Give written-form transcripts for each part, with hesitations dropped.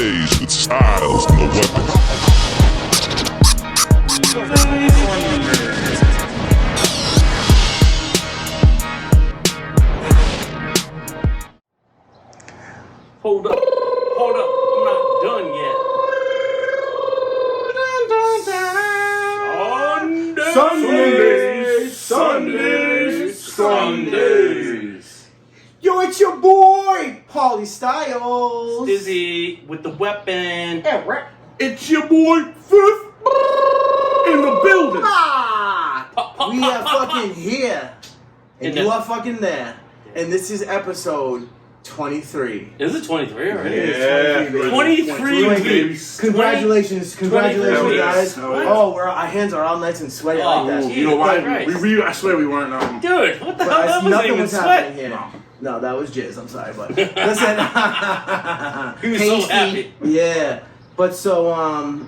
Sundays with Styles, no weapon. Hold up, I'm not done yet. Sundays. Yo, it's your boy, Paulie Styles. Dizzy with the weapon. It's your boy, Fifth, in the building. We are fucking here. And In you the- are fucking there. And this is episode 23. Is it 23 already? Yeah. 23 weeks. Congratulations, 23. guys. Hell yeah. Oh, our hands are all nice and sweaty like Oh, that. You know why? Christ. I swear we weren't. Dude, what the hell? But That wasn't nothing even was sweat. happening here. No, that was jizz. I'm sorry, but listen. He was so Pasty. happy. Yeah, but so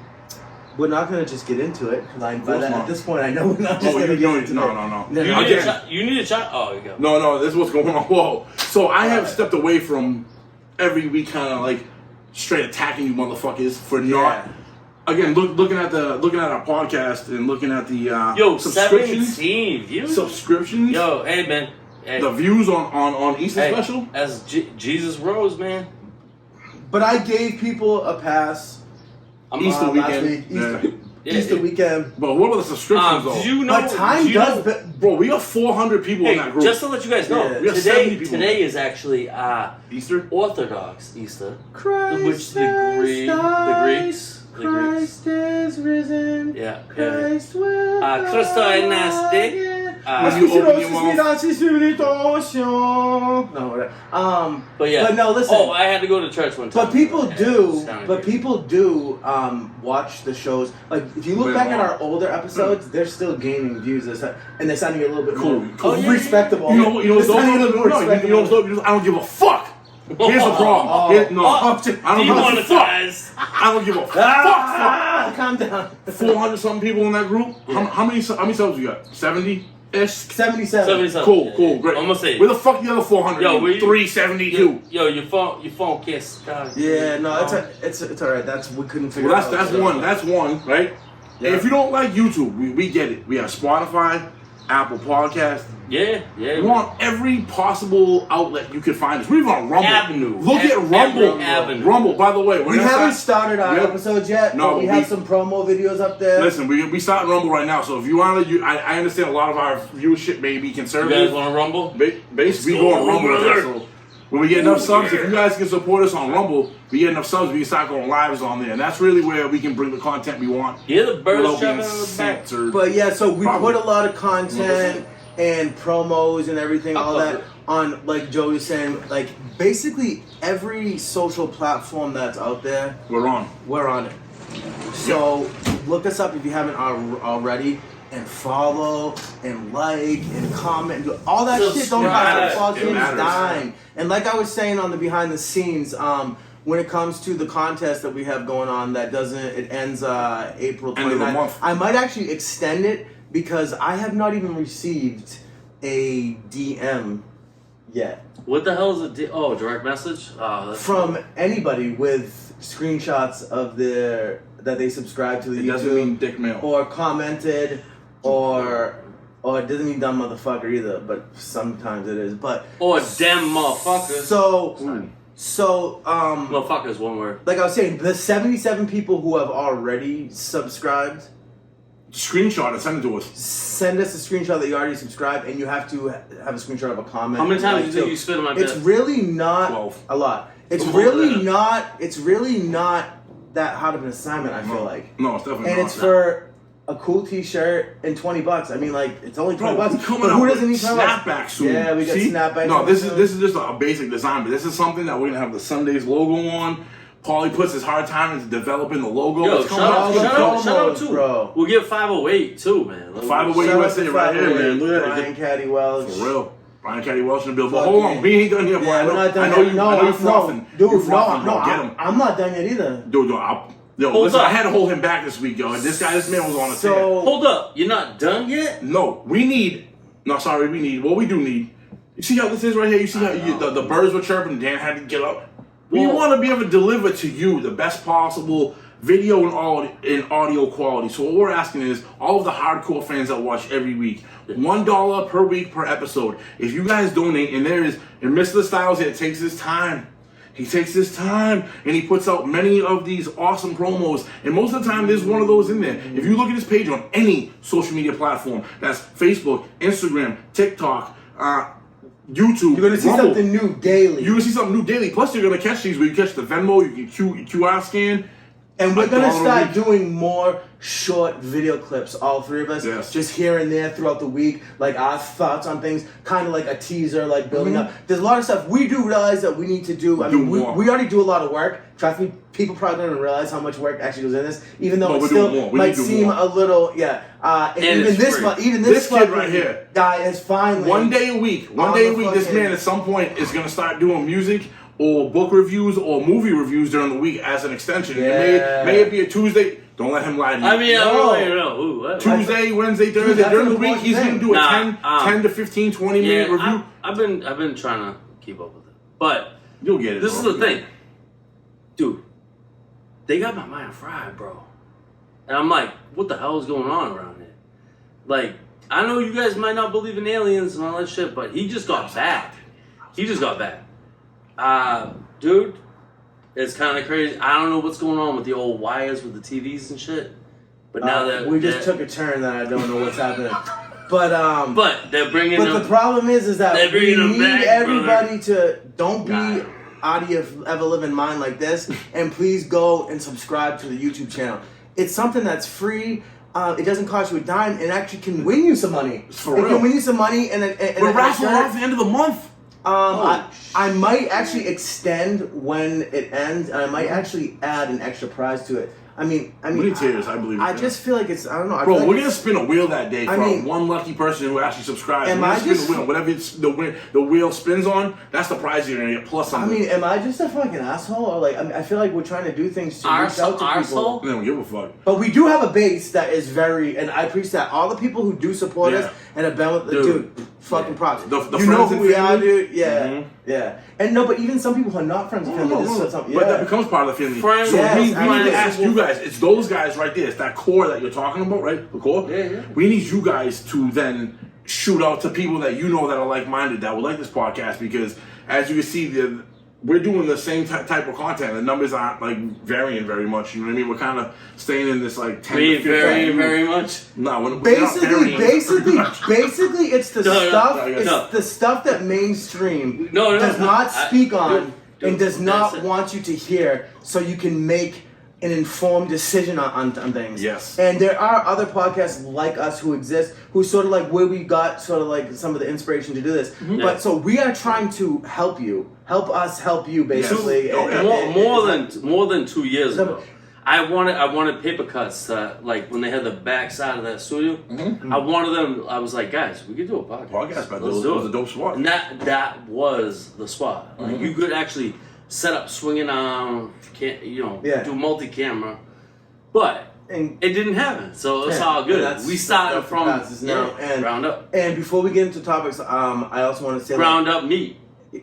we're not gonna just get into it because at this point I know we're not just Oh, gonna you get know, into it. no. You Again. need a shot? You need a shot? Oh, you go. No, this is what's going on. Whoa. So I have stepped away from every week kind of like straight attacking you motherfuckers for not. Again, looking at our podcast and looking at the Yo, subscriptions. 17 views? Subscriptions. Yo, hey, man. Hey, The views on Easter hey, special. As Jesus rose, man. But I gave people a pass. Easter last weekend. week, Yeah. Easter weekend. But what about the subscriptions though? Did you know? But time did you does. know- Bro, we got 400 people in Hey, that group. just to let you guys know, Yeah. We got 70 people. today is actually Easter. Orthodox Easter, Christ which the Greeks. Christ is risen. Yeah. Christ will. Christo è nasty. When you open your mouth. No, whatever. But yeah. But no, listen. Oh, I had to go to church one time. But people Yeah, do. it sounded But great. people do watch the shows. Like if you look Wait, back at hold on. our older episodes, they're still gaining views, and they're sounding a little bit Cool. more Oh, yeah, respectable. You know what's They're sounding a little more no, you know respectable. what's dope? I don't give a fuck. Here's the problem. Oh. I don't give a fuck. Demonetized. I don't give a fuck. Ah, calm down. 400 something people in that group. Yeah. How many subs you got? 70-ish? 77. 77. Cool, great. Almost 80. Where the fuck the other 400? Yo, where you- 372. Yo, your phone can't start. Yeah, no, it's all right. We couldn't figure. Well, it out. that's one, right? Yeah. And if you don't like YouTube, we get it. We have Spotify, Apple Podcasts. Yeah. We want every possible outlet you can find us. We're even on Rumble. Avenue. Look at Rumble. Every avenue. Rumble, by the way. We haven't started our Yep. episodes yet, No, but we but have we- some promo videos up there. Listen, we starting Rumble right now, so if you want to, I understand a lot of our viewership may be You conservative. guys want to rumble? Basically, we Let's go on go, Rumble. brother. So when we get enough subs, if you guys can support us on Rumble, we get enough subs, we can start going lives on there, and that's really where we can bring the content we want. Yeah, the birds without chirping being in the back. censored. But yeah, so we Probably. put a lot of content and promos and everything, all love that it. on, like Joe was saying, like basically every social platform that's out there, We're on. we're on it. So look us up if you haven't already, and follow and like and comment and do all that shit. Don't cost a Subscribe. fucking It matters. dime. And like I was saying on the behind the scenes, when it comes to the contest that we have going on, it ends April 29th. End of the month. I might actually extend it because I have not even received a DM yet What the hell is it? Oh, direct message? Oh, that's from anybody with screenshots of that they subscribe to the It doesn't YouTube mean dick mail. or commented or it doesn't mean dumb motherfucker either, but sometimes it is. But Or damn motherfuckers. so Motherfuckers, one word. like I was saying, the 77 people who have already subscribed, Screenshot it, send it to us. send us a screenshot that you already subscribed, and you have to have a screenshot of a comment. How many times Like, do you think so you spit in my It's bed? really not 12. a lot. It's Come on, really man. not. It's really not that hard of an assignment. I feel like, No, it's definitely and not. it's for a cool T-shirt and $20. I mean, like it's only $20. Bro, we But coming who out doesn't need with $20? snapback soon. Yeah, we got See? snapback. No, coming this soon. is just a basic design, but this is something that we're gonna have the Sundays logo on. Paulie puts his hard time into developing the logo. Yo, It's shout coming out, out. the shout out promos, too. bro. We'll give 508 too, man. 508 Shout out USA to right here, 508, man. Look at Brian that. Caddy Welch. For real. Brian Caddy Welch in the bill. But Fuck hold yeah. on, we ain't done yet. Yeah, I we're know, not done I know yet. you. No, I know you frothing. dude, You frothing, no, bro. Get him. I'm not done yet either. Dude, Hold listen, up. I had to hold him back this week, yo. This man was on a tear. So Hold up, you're not done yet? No, we need. No, sorry, we need. What we do need. You see how this is right here? You see how the birds were chirping? Dan had to get up. We Well- want to be able to deliver to you the best possible video and audio quality. So what we're asking is all of the hardcore fans that watch every week, $1 per week per episode. If you guys donate, and Mr. Styles here takes his time. He takes his time and he puts out many of these awesome promos. And most of the time, there's one of those in there. If you look at his page on any social media platform, that's Facebook, Instagram, TikTok, YouTube, You're gonna see Rumble. something new daily. You're gonna see something new daily. Plus, you're gonna catch these where you catch the Venmo, you can QR scan. And we're Like gonna $1 a start week. doing more short video clips, all three of us, Yes. just here and there throughout the week, like our thoughts on things, kind of like a teaser, like building up. There's a lot of stuff we do realize that we need to do. I Do mean, more. we already do a lot of work. Trust me, people probably don't even realize how much work actually goes in this, even though No, it we're still doing more. We might need to do seem more. a little, and And even it's this, free. even This kid fucking right here. guy is finally One day a week, On this the man at some point is gonna start doing music or book reviews or movie reviews during the week as an extension. Yeah. May it be a Tuesday. Don't let him lie to you. I mean, I No. don't really know. Ooh, what? Tuesday, Wednesday, Thursday. that's During an the week, important he's thing. gonna do a Nah, 10 to 15, 20-minute Yeah, review. I've been trying to keep up with it, but You'll get it. this is bro. the thing, dude. They got my mind fried, bro. And I'm like, what the hell is going on around here? Like, I know you guys might not believe in aliens and all that shit, but he just got bad. He just got bad. Dude, it's kind of crazy. I don't know what's going on with the old wires with the TVs and shit. But now that we just took a turn that I don't know what's happening. But they're bringing But them. the problem is that They're we bringing them need back, everybody to don't be Nah. out of your ever living mind like this, and please go and subscribe to the YouTube channel. It's something that's free. It doesn't cost you a dime, and actually can win you some money. For it real. can win you some money, and We're a raffling shirt. off at the end of the month. I might actually extend when it ends, and I might actually add an extra prize to it. I mean, Many tears, I believe. I just feel like it's. I don't know. I Bro, feel like we're it's- gonna spin a wheel that day for I mean- one lucky person who actually subscribes. Am We're gonna I spin just- the wheel. Whatever it's the wheel spins on, that's the prize you're gonna get. Plus I something. mean, am I just a fucking asshole? Or like, I feel like we're trying to do things to reach out to people. I don't give a fuck. But we do have a base that is very, and I appreciate that. All the people who do support Yeah. us and have been with the Dude. dude, fucking props. The you know friends who and we are, family? dude. Yeah, Mhm. yeah. And no, but even some people who are not friends and family, this is something. But that Yeah. becomes part of the family. Friends, so yes, we need friends. to ask you guys. It's those guys right there. It's that core that you're talking about, right? The core. Yeah, yeah. We need you guys to then shoot out to people that you know that are like-minded that would like this podcast because, as you can see, we're doing the same type of content. The numbers aren't like varying very much. You know what I mean? We're kind of staying in this like 10 Me to 15. very much. No, we're not Basically, varying. basically, it's the No, no, stuff. no, It's no. the stuff that mainstream No, does not speak on dude, and does that's not it. want you to hear, so you can make an informed decision on things. Yes. And there are other podcasts like us who exist, who sort of like where we got sort of like some of the inspiration to do this. Yeah. But so we are trying to help you, help us help you, basically. Yes. And- and- More than 2 years No, ago. I wanted paper cuts like when they had the back side of that studio. I wanted them. I was like, guys, we could do a podcast. Podcast, but Let's it do was it. a dope spot. And that was the spot. Like you could actually set up swinging arm, Yeah. do multi-camera, but and it didn't happen. So it's Yeah, all good. and that's- We started that's the from process now, and- ground up. and before we get into topics, I also want to say Ground up meat.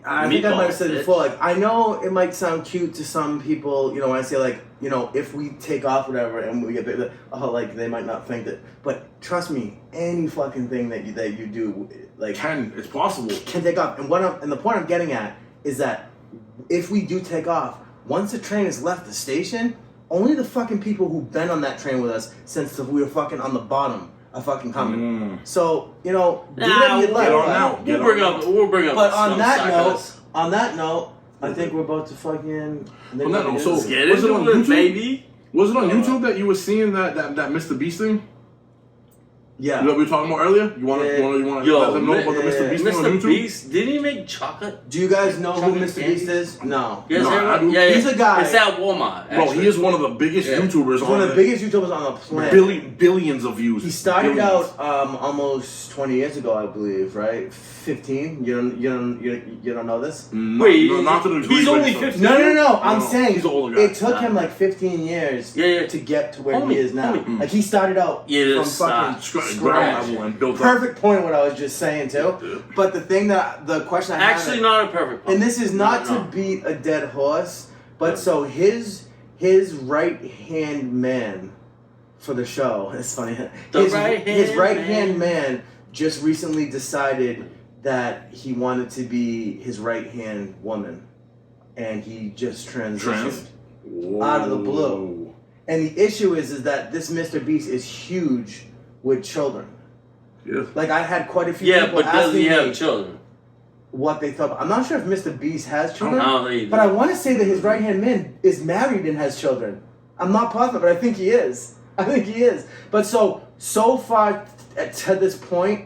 I think I might have said it Meatballs, before. Like, I know it might sound cute to some people, when I say like, if we take off whatever and we get big, like they might not think that. But trust me, any fucking thing that you do, like, It's possible. can take off. And the point I'm getting at is that if we do take off, once the train has left the station, only the fucking people who've been on that train with us since we were fucking on the bottom are fucking coming. So do whatever you'd like. get on but- now. We'll bring up. But some suckers. on that note, I think we're about to fucking. On that note, so- Get Was it into on it, YouTube? baby. Was it on YouTube that you were seeing that Mr. Beast thing? Yeah. You know what we were talking about earlier? You want to Yo, let them know about the Mr. Beast thing on Mr. YouTube? Beast, didn't he make chocolate? Do you guys know who Chocolate Mr. candy? Beast is? No. Yes, No, everyone- I do. yeah, He's a guy- It's at Walmart. Bro, Actually. he is one of the biggest Yeah. YouTubers He's one of the the biggest YouTubers on the planet. billions of views. He started Billions. out almost 20 years ago, I believe, right? 15. You don't know this? Wait, not to the degree, he's but only it's- 15? No. I'm No, saying he's an older guy. it took him like 15 years Yeah. to get to where Homie, he is now. homie. Like he started out Yeah, from stop. fucking scratch. level and built up. Perfect point. What I was just saying too. Yeah. But the question I Actually, have, not a perfect point. and this is not No. to beat a dead horse, but Yeah. so his right hand man for the show. It's funny. His right hand man just recently decided that he wanted to be his right hand woman, and he just transitioned out of the blue. And the issue is that this Mr. Beast is huge with children. Yeah. Like I had quite a few Yeah, people but does asking he have me children? what they thought. I'm not sure if Mr. Beast has children, I don't know either. but I want to say that his right hand man is married and has children. I'm not positive, but I think he is. I think he is. But so far to this point,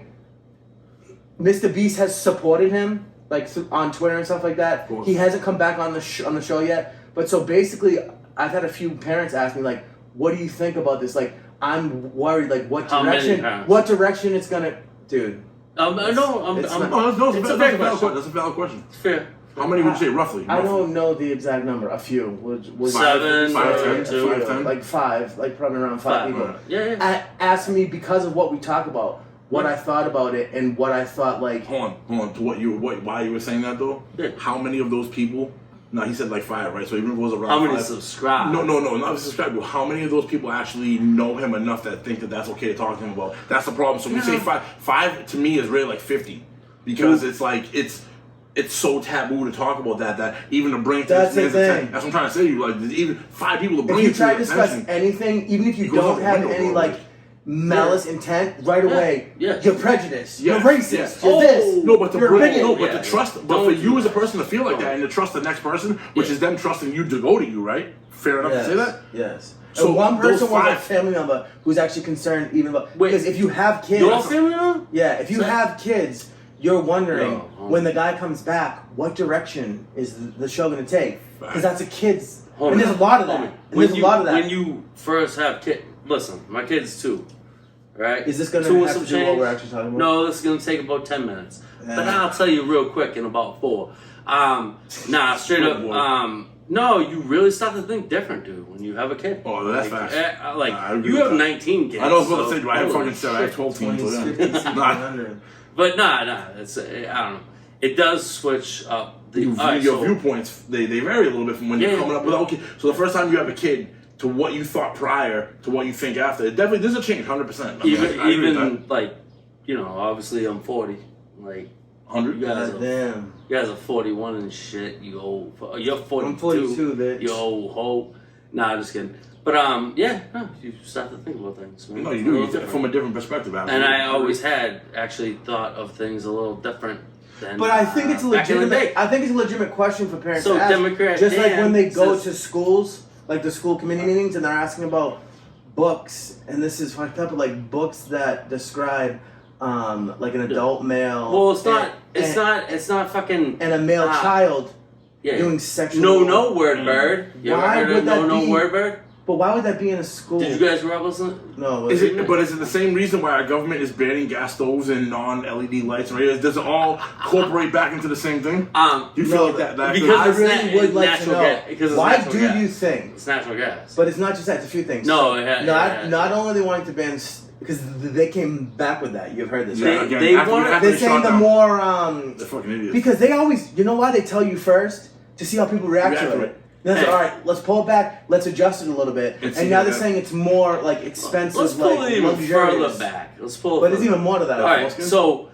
Mr. Beast has supported him like on Twitter and stuff like that. course. He hasn't come back on the show yet. But so basically, I've had a few parents ask me like, "What do you think about this?" Like, I'm worried. Like, what How many direction? parents? What direction it's gonna, dude? No, it's No, it's that's a a fair valid question. question. That's a valid question. It's fair. How many would you say roughly? I Roughly. don't know the exact number. A few. We'll 7, five, or 10, 2. 5, 10. like 5, like probably around 5 people. Right. Yeah. Asked me because of what we talk about, what I thought about it, and what I thought like. Hold on. To why you were saying that though? Yeah. How many of those people? No, he said like 5, right? So even if it was around How many 5, subscribe? No, not subscribe. How many of those people actually know him enough that think that that's okay to talk to him about? That's the problem. So when you say 5 to me is really like 50, because it's like it's so taboo to talk about that even to bring it to That's this the man's thing. attention. That's what I'm trying to say to you. Like even 5 people to bring If you it try to to his discuss attention. anything, even if you It goes don't out the have window, any bro. like malice intent, right away, Yeah. you're prejudiced, Yeah. you're racist, Yeah. you're this. No, but to you're a bring, bigot. no, but Yeah. to trust, but Don't for do you as a that. person to feel like that and to trust the next person, which is them trusting you to go to you, right? Fair enough to say that. Yes. So So one person those was a 5 family member who's actually concerned even about Wait. because if you have kids, Your family now? yeah, if you So- have kids, you're wondering Yo, when the guy comes back, what direction is the show going to take? Because that's a kid's, Homie. and there's a lot of that. Homie. And there's a lot of that. When you first have kids, listen, my kids too, right? Is this going 2 to and have some to do what change? we're actually talking about? No, this is going to take about 10 minutes. But Yeah. I'll tell you real quick in about 4. Straight Oh, boy. up. No, you really start to think different, dude, when you have a kid. Oh, that's facts. I agree you with have that. 19 kids. I know I was about to so say, I have holy fucking 7, I have shit. 12 teams. 20s, So 50s, yeah. Nah, 100. But nah, it's I don't know. It does switch up the your viewpoints, they vary a little bit from when Yeah, you're coming up with, okay, so the first time you have a kid to what you thought prior to what you think after, it definitely, there's a change, 100%. I mean, I agree with even like, obviously I'm 40. Like, that. 100? you guys God are damn. You guys are 41 and shit. You old. You're 42. I'm 42, bitch. You old hoe. Nah, just kidding. But you start to think about things. Man. No, It's you a little do, different. from a different perspective, And absolutely. I always had actually thought of things a little different than. But I think it's a back in the legitimate. day. I think it's a legitimate question for parents So to ask. Democrat just like Dan when they go says- to schools, like the school committee meetings, and they're asking about books, and this is fucked up, but like books that describe like an adult male. Well, it's not. and, It's not fucking. And a male child Yeah. doing sexual. No word bird. You Why ever heard would of that no be- word bird? But why would that be in a school? Did you guys grow up listening? No. Is it the same reason why our government is banning gas stoves and non-LED lights and radios? Does it all incorporate back into the same thing? Do you feel No, like that because I it's really would like to natural know. gas. Because it's Why natural do gas. you think? It's natural gas. But it's not just that. It's a few things. No, it had- not it had- not only they wanting to ban because they came back with that. You've heard this, They- right? Again, they after- want- after They're they saying shut the down. more They're fucking idiots. because they always, you know why they tell you first to see how people react to it. Then they say, Hey. all right, let's pull it back, let's adjust it a little bit, And see and now they're that. saying it's more like expensive, Let's pull like it even luxurious. further back. Let's pull it. But there's further. even more to that. All right, Oscar. so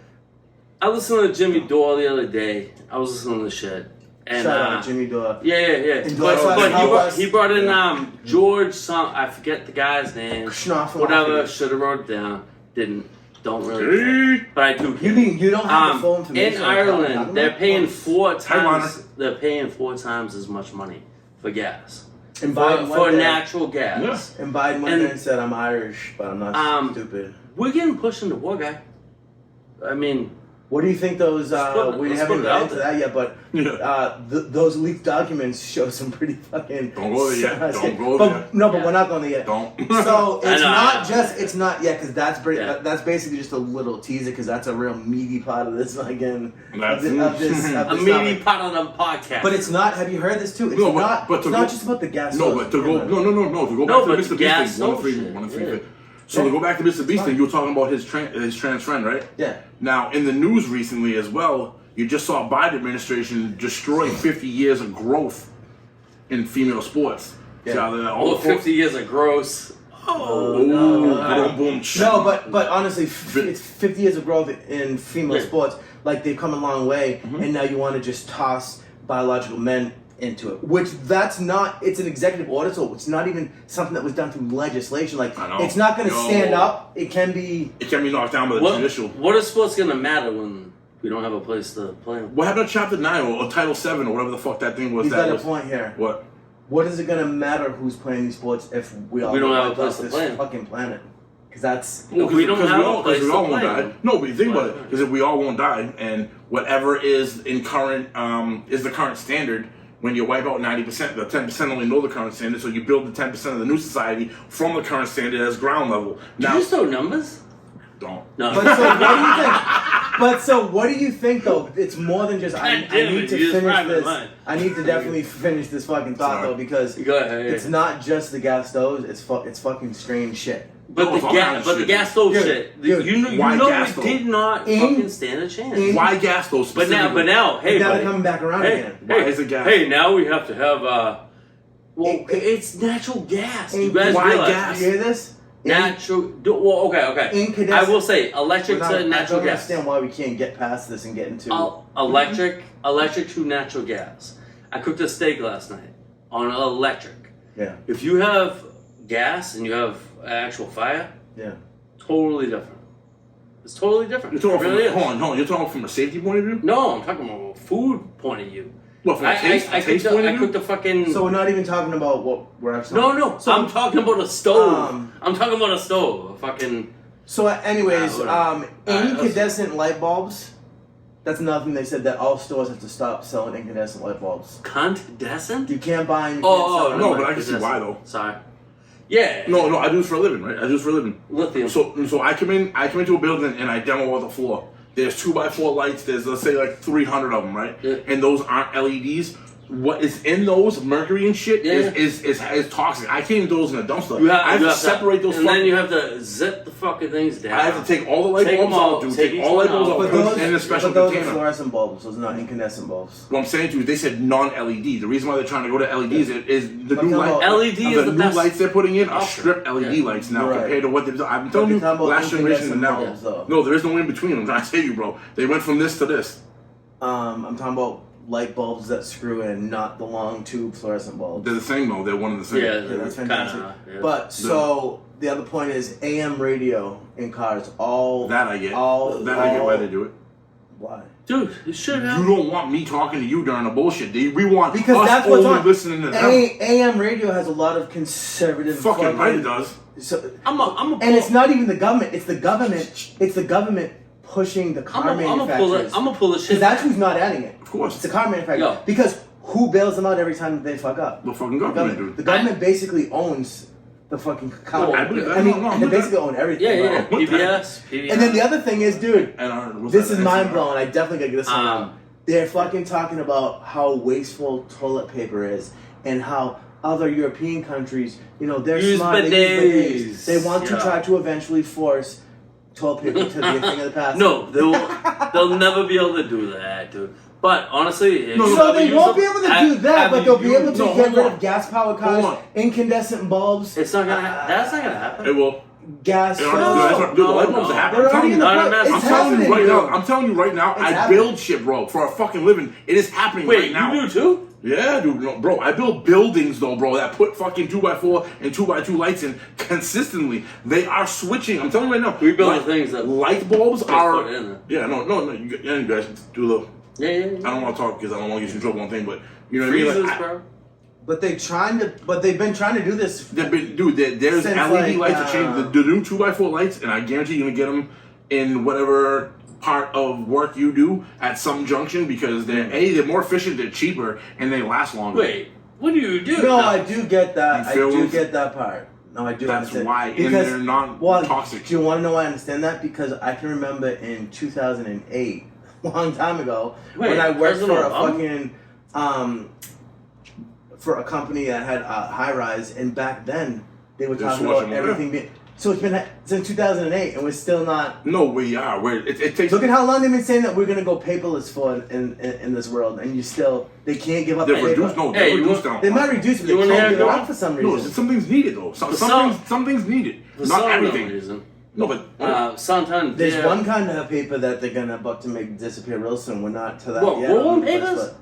I listened to Jimmy Dore the other day. I was listening to shit, and shout out Jimmy Dore. yeah. And But, Dore but help us. he brought in George. I forget the guy's name. Schnoffel. Whatever. Should have wrote it down. Didn't. Don't really. Care. But I do. You care. mean you don't have the full information? In on what we're talking Ireland, they're about? paying 4 Headliner. times. They're paying 4 times as much money for gas. And Biden For went there- natural gas. And Biden went And- there and said, "I'm Irish, but I'm not stupid." We're getting pushed into war, guy. I mean, What do you think those? We let's haven't put it out gotten to there. that yet, but Yeah. those leaked documents show some pretty fucking. Don't go there yet. Don't go but, there. No, but Yeah. we're not going there yet. Don't. So I it's know, not I know. just it's not because that's Yeah. that's basically just a little teaser because that's a real meaty part of this again That's- of this a topic. meaty part of the podcast. But it's not. Have you heard this too? It's No, but- not. but it's to not go- just about the gas. No, stoves. but to go, no, to go No, back but to Mr. the gas Beast thing, one of stove three, shit, one of three. yeah. So to go back to Mr. Beast, fine. you were talking about his trans friend, right? Yeah. Now, in the news recently as well, you just saw Biden administration destroy 50 years of growth in female sports. Yeah. So, all Oh, the folks- 50 years of gross. Oh, no. boom. No, but honestly, it's 50 years of growth in female Yeah. sports. Like, they've come a long way, Mm-hmm. and now you want to just toss biological men into it. Which, that's not, it's an executive order, so it's not even something that was done through legislation. Like, I know. it's not going to Yo. stand up. It can be... It can be knocked down by the What, judicial. what is sports going to matter when we don't have a place to play them? What happened to Chapter 9 or Title 7 or whatever the fuck that thing was? He's that got a was, point here. What? What is it going to matter who's playing these sports if we all don't have a wipe place out to this play 'em? fucking planet? Because that's... Well, we don't have a place we to all won't play die. them. No, but you think about it, Right. because if we all won't die, and whatever is in current is the current standard, when you wipe out 90%, the 10% only know the current standard, so you build the 10% of the new society from the current standard as ground level. Did Now, you just throw numbers? don't. No. But so what do you think? But so what do you think though? It's more than just I God damn need it, to you just finish rhymed my this. mind. I need to definitely finish this fucking thought Sorry. though because Go ahead. it's not just the gas stoves. It's fucking strange shit. But No, it's all kinds of the shit. gas stove Dude, shit. dude, you why know gas we stove? did not In- fucking stand a chance. in- Why gas those but specifically? now, hey, But now buddy, they're coming back around hey, again. Why is it gas? Hey, now we have to have well, It- it's natural gas. You in- guys why realize gas? You hear this? Okay. Incandescent- I will say electric I to don't natural gas. understand why we can't get past this and get into. Electric to natural gas. I cooked a steak last night on electric. Yeah, If you have gas and you have actual fire, yeah. totally different. It's totally different. You're talking It really is. hold on. You're talking from a safety point of view? No, I'm talking about a food point of view. What, from a taste, I taste cooked point a, of I view? cooked a fucking. So we're not even talking about what we're actually. no. So I'm talking about a stove. Um, I'm talking about a stove. A fucking. So, anyways, whatever. incandescent light bulbs. That's another thing they said that all stores have to stop selling incandescent light bulbs. Incandescent? You can't buy. You Oh, can't no, sell but them. I can see why, though. Sorry. Yeah. No, I do this for a living, right? I do this for a living. Lithium. So I come into a building and I demo out the floor. There's 2x4 lights. There's let's say like 300 of them, right? Yeah. And those aren't LEDs. What is in those mercury and shit Yeah. is toxic. I can't even throw those in a dumpster. You I have you to separate those. and then fucking- you have to zip the fucking things down. I have to take all the light Take bulbs them out, out, dude. take Take each all light one bulbs out. out, But put those, them in a special but those are container. fluorescent bulbs. Those are not incandescent bulbs. What I'm saying to you is they said non-LED. The reason why they're trying to go to LEDs is the But new no, light. LED is the the new best lights they're putting in are option. strip LED Yeah. lights now Right. compared to what they've done. I've been telling But you you're talking about last generation and now. incandescent bulbs, though. No, there is no in between. I'm trying to tell you, bro. They went from this to this. I'm talking about light bulbs that screw in, not the long tube fluorescent bulbs. They're the same though. They're one and the same. Yeah, Yeah, that's kinda, fantastic. yeah. But so the other point is AM radio in cars. All That I get. All That I get why they do it. Why? Dude, you should have. You don't want me talking to you during the bullshit. We want Because us that's what's only on. listening to them. AM radio has a lot of conservative. Fucking right it does. So, I'm a and it's not even the government. It's the government. It's the government pushing the car I'm gonna manufacturers. pull the shit. Because that's who's not adding it. Of course. It's the car manufacturer. Yo. Because who bails them out every time they fuck up? The fucking The government, government. The dude. government basically owns the fucking car. Oh, I believe that. I mean, No, I'm they with that. basically own everything. Yeah. bro. PBS. And then the other thing is, dude, And what's this that, is mind NCR? blowing. I definitely gotta get this one Um, out. They're fucking talking about how wasteful toilet paper is and how other European countries, they're Use smart. They use bidets. bidets. They want to Yeah. try to eventually force toilet paper to be a thing of the past. No, they'll never be able to do that, dude. But honestly, if No, you So ever they use won't them- be able to have- do that, have but they'll be you- able to no, get hold rid on. of gas powered Hold cars, on. incandescent bulbs, It's not gonna. That's not gonna happen. It will. gas It stoves. already- dude, the light bulbs no. are happening. They're I'm telling already you. in the Not pro- a mess. it's I'm telling you happening, right now. dude. I'm telling you right now. It's I happening. build shit, bro, for a fucking living. It is happening Wait, right now. you do too? Yeah, dude, no, bro. I build buildings though, bro, that put fucking 2x4 and 2x2 lights in consistently. They are switching. I'm telling you right now. We build the things that light bulbs Just are. put it in there. Yeah, no. You guys do the. Yeah. I don't want to talk because I don't want to get you in trouble. One thing, but you know what I mean. Freezes, Like, bro. But they've been trying to do this. there's Since, LED like, lights that change the new 2x4 lights, and I guarantee you're gonna get them in whatever part of work you do at some junction because they're more efficient, they're cheaper, and they last longer. Wait, what do you do? No, I do get that. You I feel do me? get that part. No, I do That's understand. why, and because, they're not well, toxic. Do you want to know why I understand that? Because I can remember in 2008, a long time ago, Wait, when I worked for President a Obama? fucking for a company that had high rise, and back then they were They're talking switching about over. everything being. So it's been since 2008, and we're still not. No, we are. It takes. Look at how long they've been saying that we're gonna go paperless for in this world, and they can't give up They paper. reduced. No, Hey, they you reduced want- down. They might reduce it, but You they wanna can't have give it your up own? for some No, reason. something's needed though. Something's needed. For Not some everything. reason. No, but Sometimes There's one kind of paper that they're about to make disappear real soon. We're not to that What, yet. rolling on this, papers?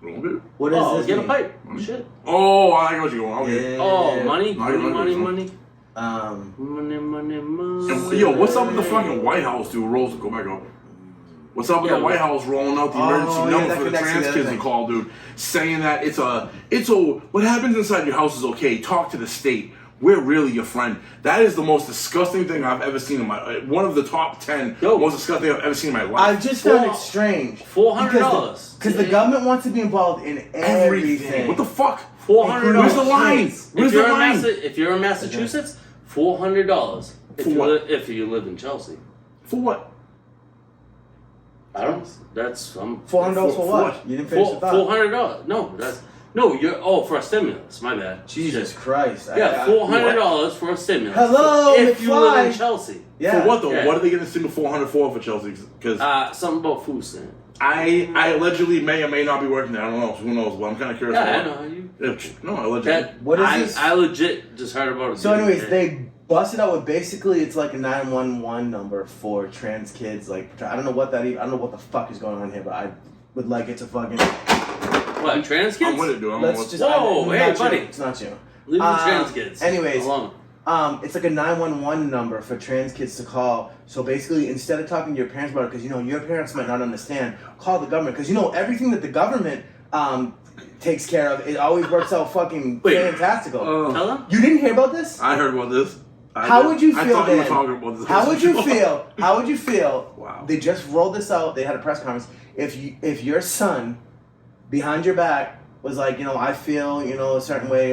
but what does Oh, this get a mean? pipe. Shit. Oh, I got you going. Okay. Yeah. Oh, money, Money, money, money. money. Um, Money, money, And, money. yo, what's up with the fucking White House, dude? Rolls, go back up. What's up with Yeah, the White but- House rolling out the Oh, emergency yeah, number that for the connects to trans the kids other to thing. call, dude? Saying that what happens inside your house is okay. Talk to the state. We're really your friend. That is the most disgusting thing I've ever seen in my. One of the top 10 Yo. most disgusting thing I've ever seen in my life. I've just found it strange. $400. Because the government wants to be involved in everything. What the fuck? $400. Where's the line? Where's the line? If you're in Massachusetts, $400. For what? If you live in Chelsea, For what? I don't. That's $400 For for what? what? You didn't finish the thought. $400. No, that's no. You're for a stimulus. My bad. Jesus Shit. Christ. Yeah, $400 for a stimulus. Hello, if you live in McFly. Chelsea. Yeah. For what though? Yeah. What are they going to send the 400 for Chelsea? Because Something about food stamp. I allegedly may or may not be working there. I don't know. Who knows? But I'm kind of curious. Yeah, I about know you. No, allegedly. That What is I, this? I legit just heard about it. So, the other anyways, day. they busted out with basically it's like a 911 number for trans kids. Like, I don't know what that even. I don't know what the fuck is going on here, but I would like it to fucking. What, trans kids? I'm with it, dude. Let's just. Whoa, I, hey, not buddy. You. It's not you. Leave the trans kids. Anyways, alone. It's like a 911 number for trans kids to call. So basically, instead of talking to your parents about it, because your parents might not understand, call the government. Because everything that the government takes care of, it always works out fucking Wait. fantastical. Tell them. You didn't hear about this? I heard about this. How would you I feel thought you were then? talking about this. How would you feel? How would you feel? Wow. They just rolled this out. They had a press conference. If your son, behind your back, was like, I feel, a certain way,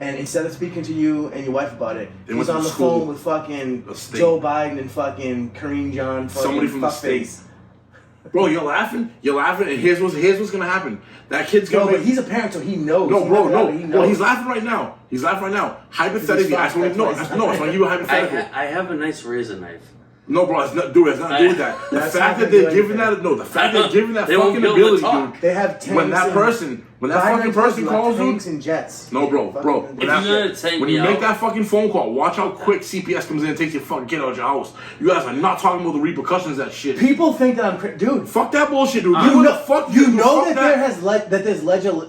and instead of speaking to you and your wife about it, They he's went to on the school. phone with fucking The state. Joe Biden and fucking Kareem John, fucking Somebody from the fuckface. Bro, you're laughing, and here's what's gonna happen. That kid's No, gonna but make. he's a parent, so he knows. No, He bro, knows no. that, he Well, knows. he's laughing right now. He's laughing right now. Hypothetically, I just want to know. That's No, I just want to give you a I, hypothetical. I have a nice razor knife. No, bro, it's not. Dude, it's not doing that. The That's fact not that gonna they're do giving anything. that. No, the fact they're giving that They won't fucking be able to ability, talk. dude. They have tanks. When that and- person Biden calls, tanks dude. and jets. No, bro. Fucking- When, If you're gonna take when me you make out- that fucking phone call, watch how quick CPS comes in and takes your fucking kid out of your house. You guys are not talking about the repercussions of that shit. People think that I'm dude. Fuck that bullshit, dude. You What know, the fuck? you dude? know Fuck that there's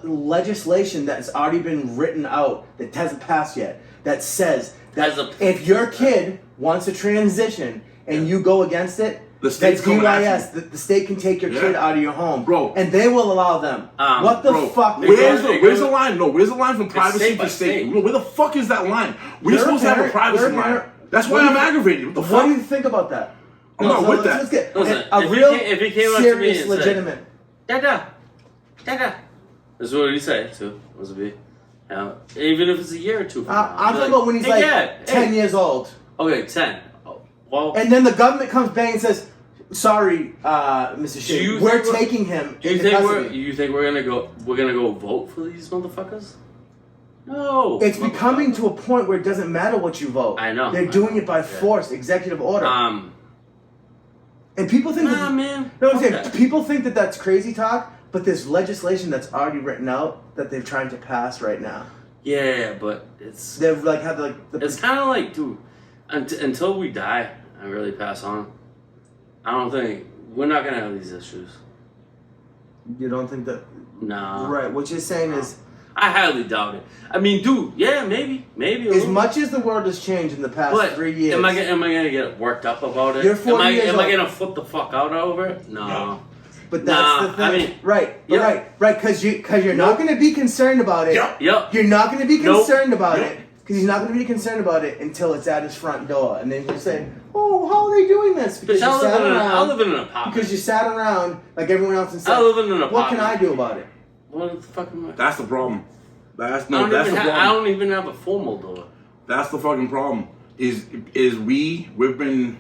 legislation that's already been written out that hasn't passed yet that says that As a- if your kid wants to transition and you go against it, The state's that coming at DYS, the state can take your kid Yeah. out of your home, Bro. and they will allow them. What the Bro, fuck? where's It the goes- line? No, where's the line from privacy state by to state? state. No, where the fuck is that line? We're You're a supposed to have a parent- privacy you're a line. parent. That's What why do I'm you- aggravated. What the What do fuck? you think about that? I'm not with that. Let's get Listen, a if he real if he came up to me serious, and said, legitimate. Dada, Dada. This is what he say too. Was it be? Even if it's a year or two from now. I'm Be talking about when he's hey, like Dad, 10 hey. years old. Okay, 10. Oh, well, And then the government comes back and says, "Sorry, Mr. Do Shea, you we're think taking him do you into think custody." we're gonna go vote for these motherfuckers? No. It's becoming to a point where it doesn't matter what you vote. I know. They're I doing know. it by Yeah. force, executive order. Um. And people think Nah, that, man. no, I'm Fuck saying that. people think that that's crazy talk, but there's legislation that's already written out that they're trying to pass right now. Yeah, but it's They've like had like the it's kind of like, dude, until we die and really pass on, I don't think we're not gonna have these issues. you don't think that No. right? What you're saying is, I highly doubt it. I mean, dude, yeah, maybe. A as little. much as the world has changed in the past But 3 years, am I gonna get worked up about it? You're 40 am I years am I old. gonna flip the fuck out over it? No. but that's Nah, the thing, I mean, right? But yep. right, because you're not going to be concerned about it. Yep. Yep. You're not going to be Nope. concerned about Nope. it because he's not going to be concerned about it until it's at his front door, and then he'll say, "Oh, how are they doing this?" Because Bitch, you I sat live around. in an apartment. Because you sat around like everyone else and said, I live in an apartment. "What can I do about it?" What the fuck am I? That's the problem. That's I don't the even problem. I don't even have a formal door. That's the fucking problem. We've been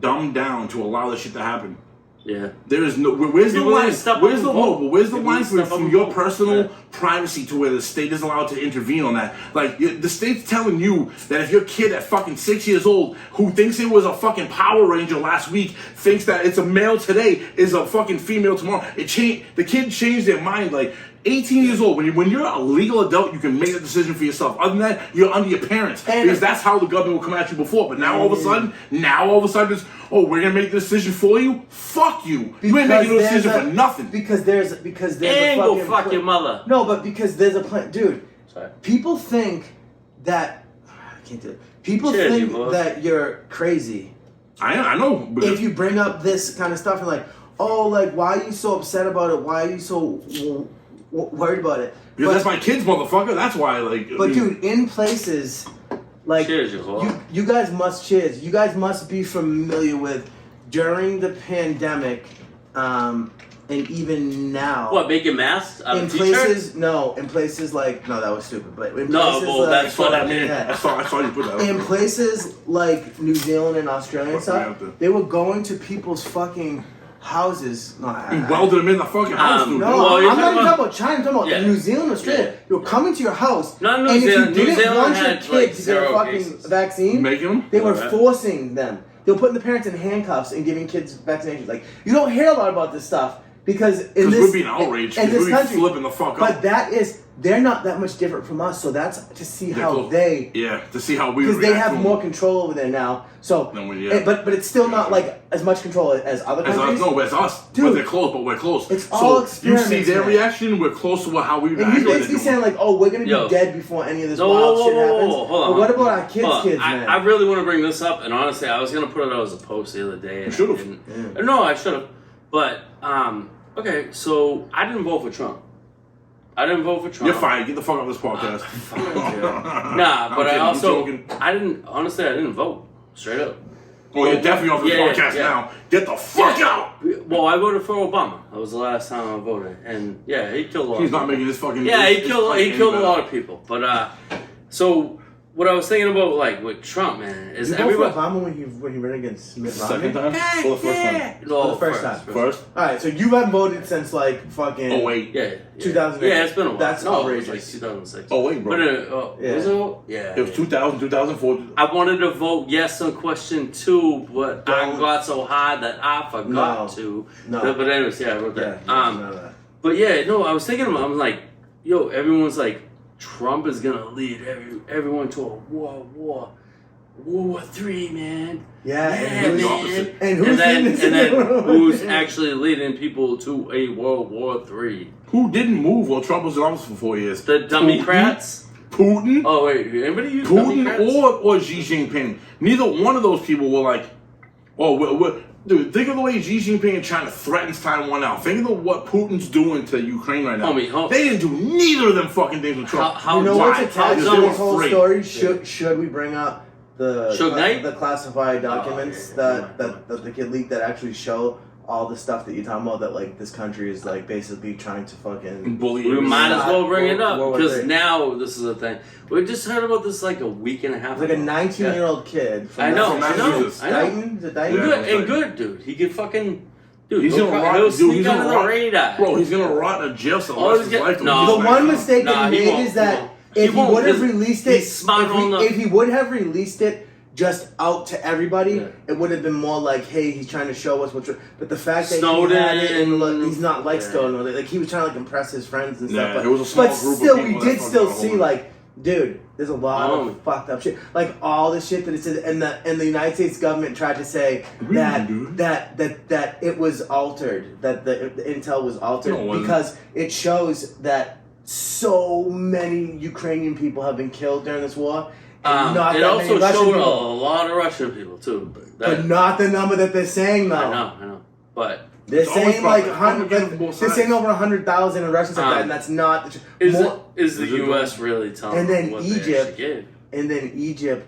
dumbed down to allow this shit to happen. Yeah. There is no. Where's the People line? need to step up Where's and the vote. Where's the People line need to step up from and your vote. personal Yeah. privacy to where the state is allowed to intervene on that. Like, the state's telling you that if your kid at fucking 6 years old, who thinks it was a fucking Power Ranger last week, thinks that it's a male today, is a fucking female tomorrow, the kid changed their mind, like, 18 years old, when you're a legal adult, you can make a decision for yourself. Other than that, you're under your parents. Because that's how the government will come at you before. But now all of a sudden, it's, oh, we're going to make the decision for you? Fuck you. You ain't making no decision for nothing. Because there's And a go fucking fuck your mother. No, but because there's a plan. Dude, Sorry. people think that... I can't do it. People Cheers, think you boys. that you're crazy. I know. But If you bring up this kind of stuff and like, oh, like, why are you so upset about it? Why are you so worried about it? because that's my kids, motherfucker. That's why, like... But dude, in places like Cheers, you boy. you guys must cheers. You guys must be familiar with during the pandemic, and even now. What, making masks out in of t-shirts? places? No, in places like that was stupid. But in No, places well, like, that's what I mean. yeah. I saw you put that up. In places like New Zealand and Australia and Fuck me stuff, up there. they were going to people's fucking houses. No, You welded them in the fucking house, dude. No, Well, you're I'm not talking even about- talking about China. I'm talking about Yeah. New Zealand, Australia. Yeah. They were coming to your house, Not New and Zealand. if you New didn't Zealand want your had, kid like, to get a zero fucking cases. vaccine, Making them? they were Alright. forcing them. They were putting the parents in handcuffs and giving kids vaccinations. Like, you don't hear a lot about this stuff because in Because this we're being outraged. in Because this we're country, flipping the fuck but up. that is they're not that much different from us. So that's to see They're how close. they. Yeah, to see how we Because they react have to more them. control over there now, so No, yeah. but it's still not like as much control as other As countries. us, no, it's us. Dude. But they're close, but we're close. It's so all you experiments, see their man. reaction, we're close to how we And react. he's basically saying like, "Oh, we're gonna be Yo. dead before any of this No, wild whoa, shit whoa, whoa, happens." whoa, hold on, But what hold about on. our kids, Hold on. man? I really want to bring this up, and honestly, I was gonna put it out as a post the other day. And should've. I didn't. No, I should have. But okay, so I didn't vote for Trump. I didn't vote for Trump. You're fired. Get the fuck off this podcast. Nah, I'm but I kidding, I'm also joking. I didn't honestly I didn't vote straight up. Oh, you're definitely off this Yeah, podcast yeah. now. Get the fuck out. Well, I voted for Obama. That was the last time I voted, and yeah, he killed a lot. He's of not people. making this fucking. Yeah, he this killed fight a any better. lot of people. But so what I was thinking about, like with Trump, man, is You vote for everybody. Obama when he ran against Mitt Romney? Second time? Or the first time? No, For the first time. First? All right, so you haven't voted since like fucking. Oh, wait. Yeah, 2008. Yeah, it's been a while. That's no, outrageous. It was like 2006. Oh, wait, bro. But Yeah. was it? Yeah. It was 2000, 2004. I wanted to vote yes on question 2, but I Don't- got so high that I forgot No. to. No. But anyways, yeah, I wrote Yeah, that. none of that. But yeah, no, I was thinking about. I'm like, yo, everyone's like, Trump is gonna lead everyone to a World War III, man. Yeah, Yeah, and who's, man. and who's And then, leading this? and then who's actually leading people to a World War III? Who didn't move while Trump was in office for 4 years? The Democrats. Putin? Oh wait, anybody use Putin Democrats? or Xi Jinping. Neither one of those people were like, oh, dude, think of the way Xi Jinping and China threatens Taiwan now. Think of what Putin's doing to Ukraine right now. Homie, they didn't do neither of them fucking things with Trump. How You know why? what's How attached to dumb this whole afraid. story? Should we bring up the Suge Knight? the classified documents yeah. that the kid leaked that actually show all the stuff that you're talking about, that like this country is like basically trying to fucking Bully We might as well bring it World up War because III. now this is the thing. We just heard about this like a week and a half like a ago. 19-year-old kid from I know, From I know, Massachusetts. I know. Dighton? Is it Dighton? And Yeah. good, and good, dude. He can fucking, dude. He's he'll gonna pro- rot, he'll dude. sneak He's under gonna the rot, radar. bro. He's gonna rot in a jail cell the Oh, rest of he's his life. get- no. The one mistake Nah, that he he made won't, is that he won't. if He he won't, would have because released it, he's smart on the- if he would have released it just out to everybody, Yeah. it would have been more like, hey, he's trying to show us what's. But the fact that Snowden, he had it and look, he's not like yeah. Snowden, like he was trying to like impress his friends and stuff. Yeah, but, it was a small but group of still, people we that did fucking still got see hold of like, dude, there's a lot Oh. of fucked up shit. Like all the shit that it said, and the United States government tried to say Really, dude? that it was altered, that the intel was altered No, it wasn't. because it shows that so many Ukrainian people have been killed during this war. And not It that also many Russian showed a people. lot of Russian people too. But not the number that they're saying though. I know. But They're It's always saying like propaganda 100. from both They're sides. saying over 100,000 in Russians like that, and that's not. The is more, the Is it U.S. really telling And then them what Egypt- they actually gave? and then Egypt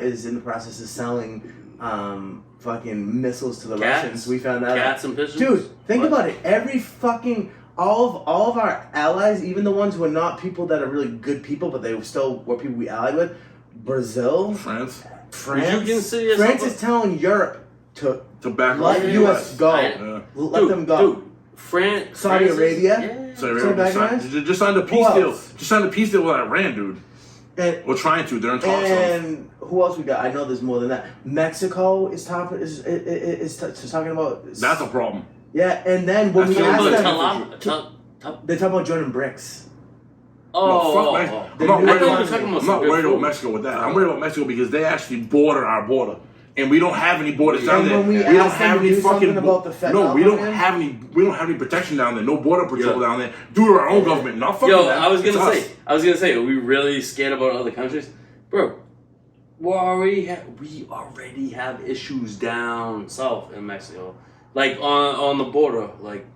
is in the process of selling fucking missiles to the Cats? Russians. We found out. Cats and pigeons? Dude, think What? about it. Every fucking all of our allies, even the ones who are not people that are really good people, but they still were people we allied with. Brazil, France France. Would you consider yourself France is telling Europe to to back let off the U.S. go. I- Yeah. Let them go. Dude, France, Saudi France is- Arabia, yeah. Saudi Say Arabia back signed, guys? just signed a peace Who deal. else? Just signed a peace deal with Iran, dude. And, We're trying to. They're in talks. and who else we got? I know there's more than that. Mexico is talking about. That's a problem. Yeah, and then when That's we what asked I'm them, Talam- they're talking about joining BRICS. Oh, fuck oh, Mex- oh. The I'm not new worried one- about I'm talking about I'm not some good worried about food. Mexico with that. I'm worried about Mexico because they actually border our border. And we don't have any borders down And there. when we don't asked them have to any do fucking something about the fentanyl no. We don't coming in? have any. We don't have any protection down there. No border patrol Yeah. down there due to our own government. Not fucking Yo, them. I was It's gonna us. say, are we really scared about other countries, bro? We already have issues down south in Mexico, like on the border. Like,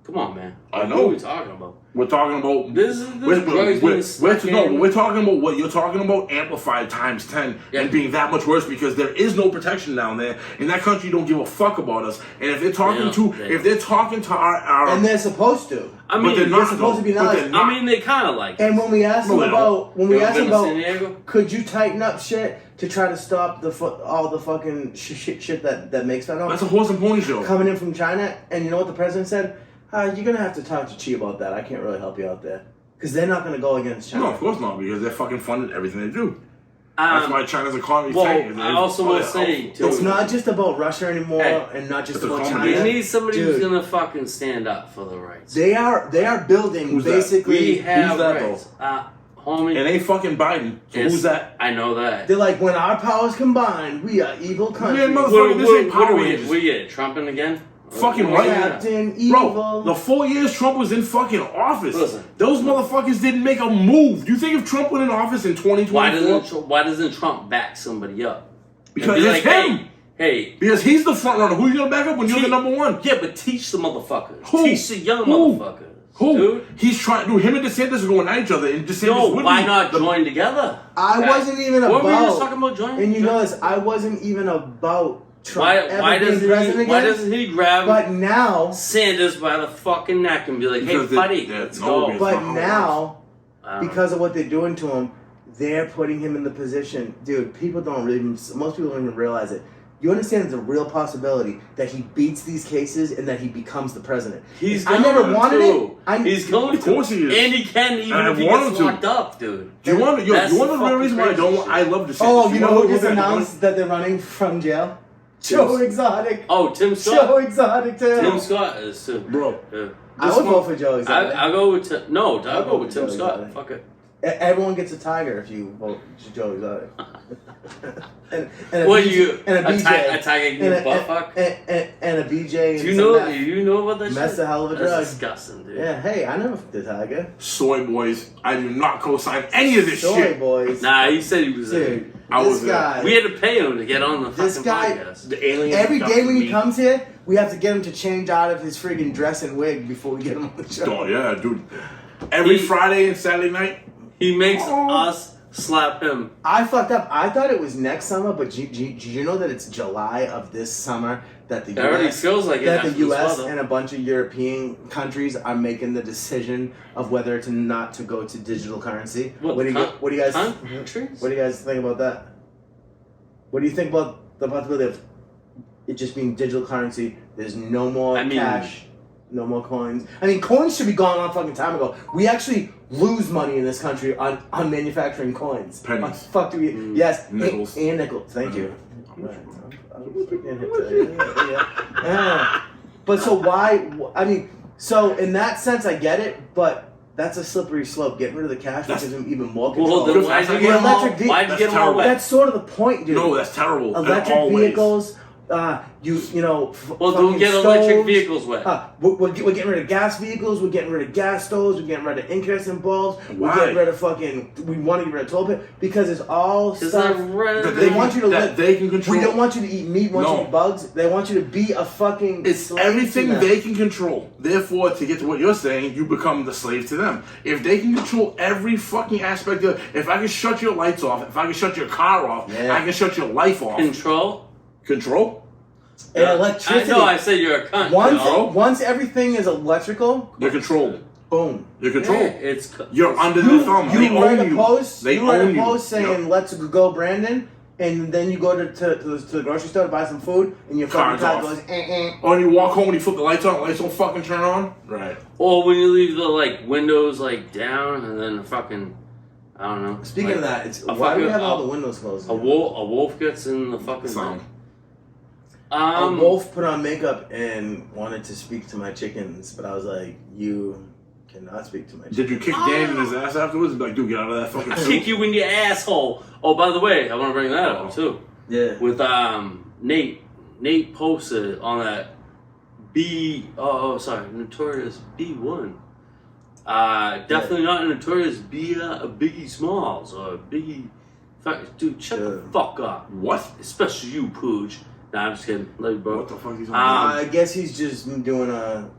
come on, man. I Like, know. What are we talking about? We're talking about This drugs being stuck in. we're talking about what you're talking about amplified times 10 Yeah. and being that much worse because there is no protection down there. In that country, don't give a fuck about us. And if they're talking to our And they're supposed to. I but mean, they're not supposed to be though. But nice. they're not. I mean, they kind of like. And when we asked No, them they don't. about, when we You ever asked them been to about, San Diego? could you tighten up shit to try to stop the all the fucking shit that makes fentanyl That's a horse and pony show. coming in from China? And you know what the president said? You're gonna have to talk to Xi about that. I can't really help you out there because they're not gonna go against China. No, of course not, because they're fucking funded everything they do. That's why China's economy is Well, tanking. I also will say too. It's not just about Russia anymore, Hey, and not just it's a about combination. China. We need somebody who's Dude, gonna fucking stand up for the rights. They are building Who's that? basically. We have that, rights. Homie. It ain't fucking Biden. So Yes, who's that? I know that. They're like, when our powers combine, we are evil country. Yeah, motherfucker, this ain't Power we Rangers. We get Trumping again? Fucking What right. we got? Captain Evil. Bro, the 4 years Trump was in fucking office, Listen. those motherfuckers didn't make a move. Do you think if Trump went in office in 2024? Why doesn't Trump back somebody up? And Because be it's him. Hey, Because he's the front runner. Who you gonna back up when you're the number one? yeah, but teach the motherfuckers. Who? Teach the young Who? motherfuckers. Who? Dude. He's trying. Dude, him and DeSantis are going at each other, and DeSantis Yo, would why be not the- join together? I wasn't even What about. were you just talking about joining? And you know this, I wasn't even about Trump Why ever being president why again. doesn't he grab But now, Sanders by the fucking neck and be like, hey, Because they- buddy, they're- let's no, go. because- but Oh, now, I don't know. because of what they're doing to him, they're putting him in the position. Dude, people don't really. Most people don't even realize it. You understand there's a real possibility that he beats these cases and that he becomes the president. He's I never going wanted to. it. He's going Of course to. he is. And he can even And I if he want gets him to. locked up, dude. Do you want? Yo, That's you want to the know the reason why I fucking don't? crazy I love DeSantis. Oh, you know who what just they're doing? announced that they're running from jail? Joe Exotic. Oh, Tim Joe Scott. Exotic too. Tim Scott is too. Bro. Yeah. I would vote for Joe Exotic. I'll go with Tim. No, I'll go with Tim Joe Scott. Exotic. Fuck it. Everyone gets a tiger if you vote Joe Exotic. and a What BJ, you and a BJ a tiger and getting a, butt fuck? and a BJ. Do you and know? some meth. You know about that shit? That's a hell of a That's drug. disgusting, dude. Yeah, hey, I know the tiger. Soy boys. I do not co-sign any of this Soy shit. boys. Nah, he said he was. Dude, I this was there. guy. We had to pay him to get on the This fucking guy- podcast. The alien. Every day when he me. comes here, we have to get him to change out of his friggin' dress and wig before we get him on the show. Oh yeah, dude. Every He- Friday and Saturday night. He makes Oh. us slap him. I fucked up. I thought it was next summer, but did you know that it's July of this summer that the It already U.S. feels like it that after the this U.S. weather. and a bunch of European countries are making the decision of whether to not to go to digital currency. What do you guys countries? What do you guys think about that? What do you think about the possibility of it just being digital currency? There's no more I mean- cash, no more coins. I mean, coins should be gone a long fucking time ago. We actually lose money in this country on manufacturing coins. Pennies. What the fuck do we? Yes, Nickels. and nickels. Thank you. I'm Right. sure. Yeah. But so why? I mean, so in that sense, I get it, but that's a slippery slope. Getting rid of the cash That's- gives them even more Well, control. then why'd you Well, get them all? electric ve- Why'd you That's get them all terrible. wet? That's sort of the point, dude. No, that's terrible. Electric Always. vehicles. You know. Well, don't fucking get electric stoves. vehicles wet. We're getting rid of gas vehicles. We're getting rid of gas stoves. We're getting rid of incandescent bulbs. We're Why? getting rid of fucking. We want to get rid of toilet paper because it's all Is stuff. that red? That They want you to that live. they can control. We don't want you to eat meat. Want you to No. eat bugs. They want you to be a fucking. It's slave everything to them. they can control. Therefore, to get to what you're saying, you become the slave to them. If they can control every fucking aspect of, if I can shut your lights off, if I can shut your car off, Yeah. I can shut your life off. Control? Control? And electricity. I know, I said you're a cunt. Once, no. once everything is electrical, You're controlled. boom. You're controlled. Yeah, it's You're under their thumb. They You write own a you. post. They you write own a you. post saying Yep. "Let's go, Brandon," and then you go to the grocery store to buy some food, and your fucking Car's car off. goes, eh. Or when you walk home and you flip the lights on, the lights don't fucking turn on. Right. Or when you leave the like windows like down, and then the fucking, I don't know. Speaking like, of that, it's a why do we fucking- have all the windows closed? A wolf gets in the fucking Sound. thing. A wolf put on makeup and wanted to speak to my chickens, but I was like, you cannot speak to my chickens. Did you kick Dan in his ass afterwards? Be like, dude, get out of that fucking I suit. kick you in your asshole. Oh, by the way, I want to bring that up too. Yeah. With Nate. Nate posted on that Notorious B1. Definitely not Notorious Biggie Smalls or Biggie. Dude, shut the fuck up. What? Especially you, Pooch. Nah, I'm just kidding. Love you, bro. What the fuck is on? I guess he's just doing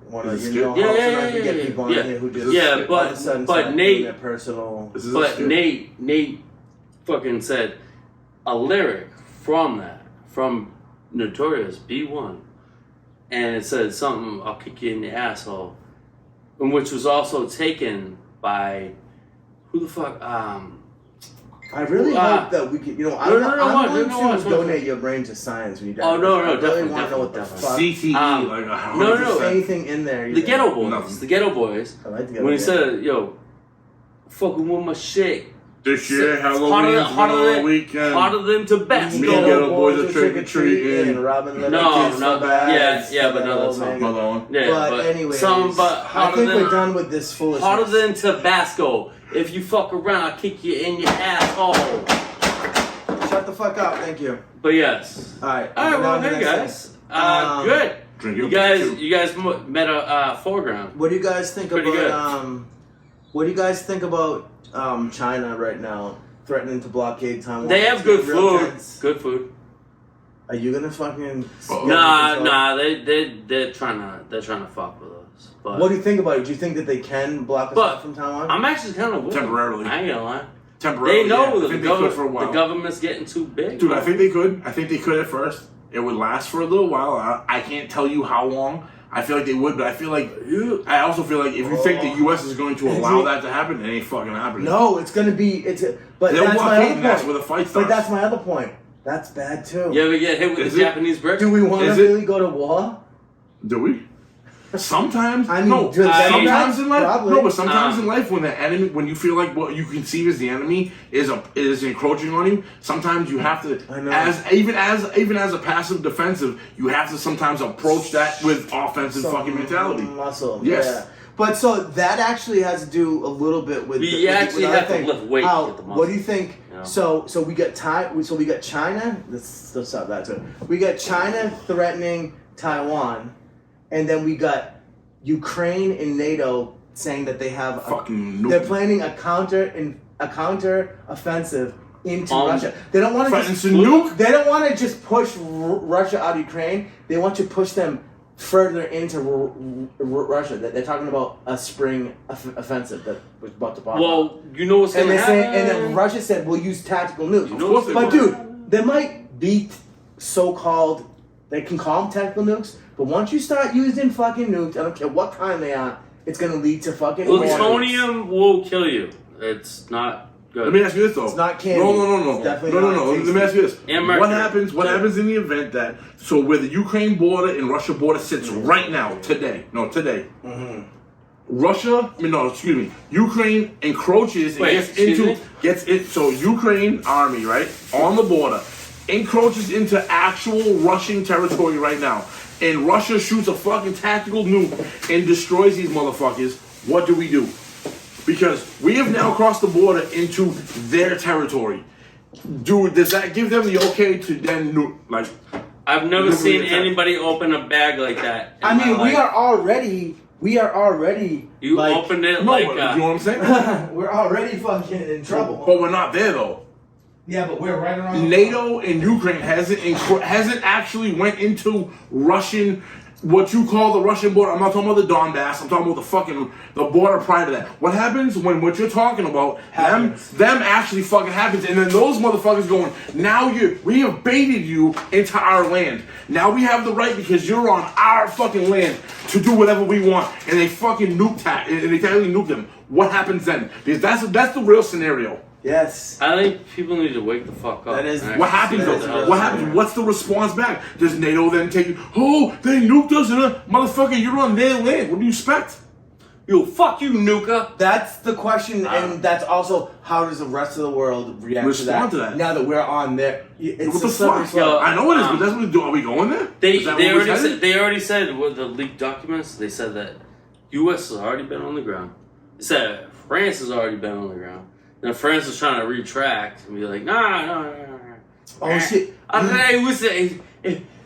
one of Is this you know good? how Yeah, sometimes we get yeah, people on yeah. here who just Yeah, all of a sudden but start Nate- doing their personal. This is a But skit. Nate fucking said a lyric from Notorious B1, and it said something, I'll kick you in the asshole, and which was also taken by who the fuck? I really hope that we could, no, I'm watch, going to donate your brain to science when you die. Oh, no, I really definitely, want to know what the definitely. fuck. CTE, like no, 100%. Anything in there. The either. Ghetto Boys. Nothing. The Ghetto Boys. I like the Ghetto When he Boys. said, "Yo, fucking with my shit." This year, Hotter Halloween's middle of the weekend. Hotter than Tabasco. Me and Ghetto Boys are trick-or-treating. and Robin Leonard No, Kids no, so bad. yeah, but no, That that's old not man. Another one. Yeah, But anyways, but I hotter think than, we're done with this foolishness. hotter than Tabasco. If you fuck around, I'll kick you in your asshole. Shut the fuck up. Thank you. But yes. All right. All right, moving well, on to the hey next thing. guys. Good. Drink You your guys, too. you guys met a foreground. What do you guys think Pretty good. about what do you guys think about China right now threatening to blockade Taiwan? They have It's good real food. tense. Good food. Are you gonna fucking Nah. They're trying to fuck with us. But What do you think about it? Do you think that they can block us But out from Taiwan? I'm actually kind of Temporarily. I ain't gonna lie. Temporarily, They know yeah. I that think the, they could for a while. the government's getting too big. Dude, I think they could. I think they could at first. It would last for a little while. I can't tell you how long. I feel like they would, but I feel like I also feel like if you think the U.S. is going to allow that to happen, it ain't fucking happening. No, it's gonna be but They'll that's my blockade, other and that's point. where the fight But starts. that's my other point. That's bad too. You ever get hit with Is the it? Japanese brick? Do we want to Is it? really go to war? Do we? Sometimes, I mean, no. do they Sometimes not? in life, Probably. no. But sometimes in life, when the enemy, when you feel like what you conceive as the enemy is encroaching on you, sometimes you have to, I know. even as a passive defensive, you have to sometimes approach that with offensive fucking mentality. Muscle. Yes. Yeah. But so that actually has to do a little bit with. You actually with have to other thing. lift weight to How- get the muscle. What do you think? Yeah. So we got we got China. Let's stop that too. We got China threatening Taiwan, and then we got Ukraine and NATO saying that they have Fucking they're nuke. planning a counter offensive into Um, Russia. They don't want to Threatening just to nuke? They don't want to just push Russia out of Ukraine. They want to push them further into Russia. They're talking about a spring offensive that was about to pop. up. Well, you know what's And gonna they say, happen. and then Russia said we'll use tactical nukes. You know what's But gonna dude, there might be so-called, they can call them tactical nukes, but once you start using fucking nukes, I don't care what kind they are, it's gonna lead to fucking war. Plutonium will kill you. It's not good. Let me ask you this though. It's not candy. No. It's definitely no. not Let me ask you this. And What mercury. happens? What happens in the event that where the Ukraine border and Russia border sits right now, today? Ukraine encroaches and Wait, gets excuse into me? gets it. So Ukraine army right on the border encroaches into actual Russian territory right now, and Russia shoots a fucking tactical nuke and destroys these motherfuckers. What do we do? Because we have now crossed the border into their territory. Does that give them the okay to then nuke? Like, I've never Nuclear seen attack. anybody open a bag like that. in I mean, my we life. are already You like, opened it no, like but, you know what I'm saying? we're already fucking in trouble. But we're not there though. Yeah, but we're right around. NATO and Ukraine hasn't actually went into Russian, what you call the Russian border. I'm not talking about the Donbass. I'm talking about the border prior to that. What happens when what you're talking about Happens. them actually fucking happens, and then those motherfuckers going, now we have baited you into our land. Now we have the right because you're on our fucking land to do whatever we want, and they fucking and they totally nuke them. what happens then? Because that's the real scenario. Yes. I think people need to wake the fuck up. That is- and What actually happens see though? what the What hell's happens? going on. What's the response back? Does NATO then take you? Oh, they nuked us, motherfucker! You're on their land. What do you expect? Yo, fuck you, Nuka. That's the question, and that's also how does the rest of the world react Respond to that. Now that we're on there, it's What a the slippery fuck? slope. I know it is, but that's what we do. Are we going there? They Is that they where we're already headed? said, they already said with the leaked documents. They said that U.S. has already been on the ground. They said France has already been on the ground. Then France is trying to retract and be like, no. Oh shit!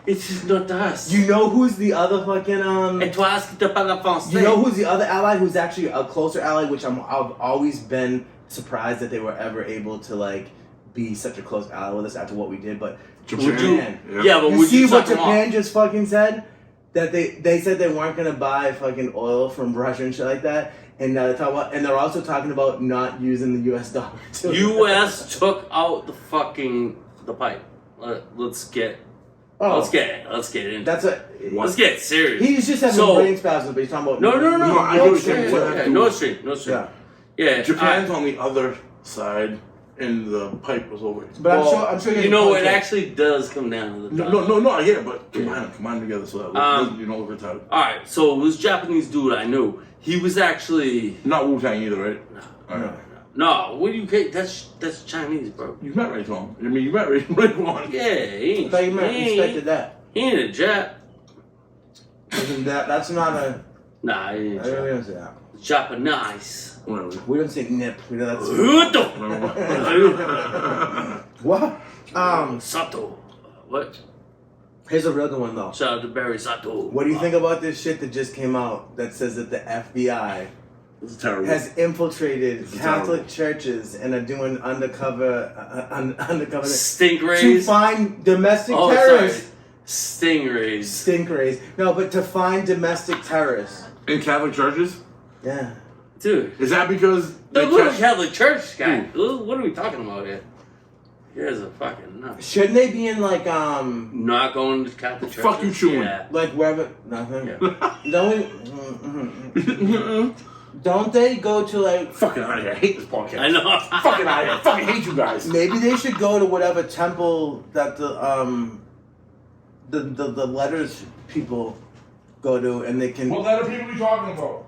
It's just not us. You know who's the other fucking Et toi, est-ce que tu parles français? You know who's the other ally who's actually a closer ally, which I've always been surprised that they were ever able to like be such a close ally with us after what we did. But Japan. would you? Yeah, but You would see you what suck 'em Japan off? just fucking said? That they said they weren't gonna buy fucking oil from Russia and shit like that, and now they're talking about, and they're also talking about not using the U.S. dollar too. U.S. took out the pipe. Let's get into That's it. a. Let's get serious. He's just having So- brain spasms, but he's talking about No, I get what you're Stream. saying. What happened? No stream. Yeah, Yeah, Japan's on the other side, and the pipe was over. but well, I'm sure you know it actually does come down to the No, I get it, but combine together so that you don't look retarded. All right, so this Japanese dude I knew, he was actually Not Wu Tang either, right? All right. no. What do you? That's Chinese, bro. You met Ray Tom. I mean, you met Ray One. Yeah, he I thought you ain't. expected that. He ain't a Jap. Isn't that's not a. Nah, he ain't I don't Jap. even say that. Japanese. Whatever. We don't say nip. We know that's. What the? What? Sato. What? Here's a real good one though. Shout out to Barry Sato. What do you think about this shit that just came out that says that the FBI This is terrible. has infiltrated This is Catholic terrible. churches and are doing undercover to Stingrays. find domestic Oh, terrorists? sorry. Stingrays. Stingrays. No, but to find domestic terrorists. In Catholic churches? Yeah. Dude. Is that because The they little catch- Catholic church guy. What are we talking about here? Here's a fucking nut. Shouldn't they be in like Not going to Catholic church. Fuck you chewing. Yeah. like wherever nothing? Yeah. Don't they go to like Fucking out of here. I hate this podcast. I know. Fucking out of here. I fucking hate you guys. maybe they should go to whatever temple that the letters people go to and they can letter people we talking about?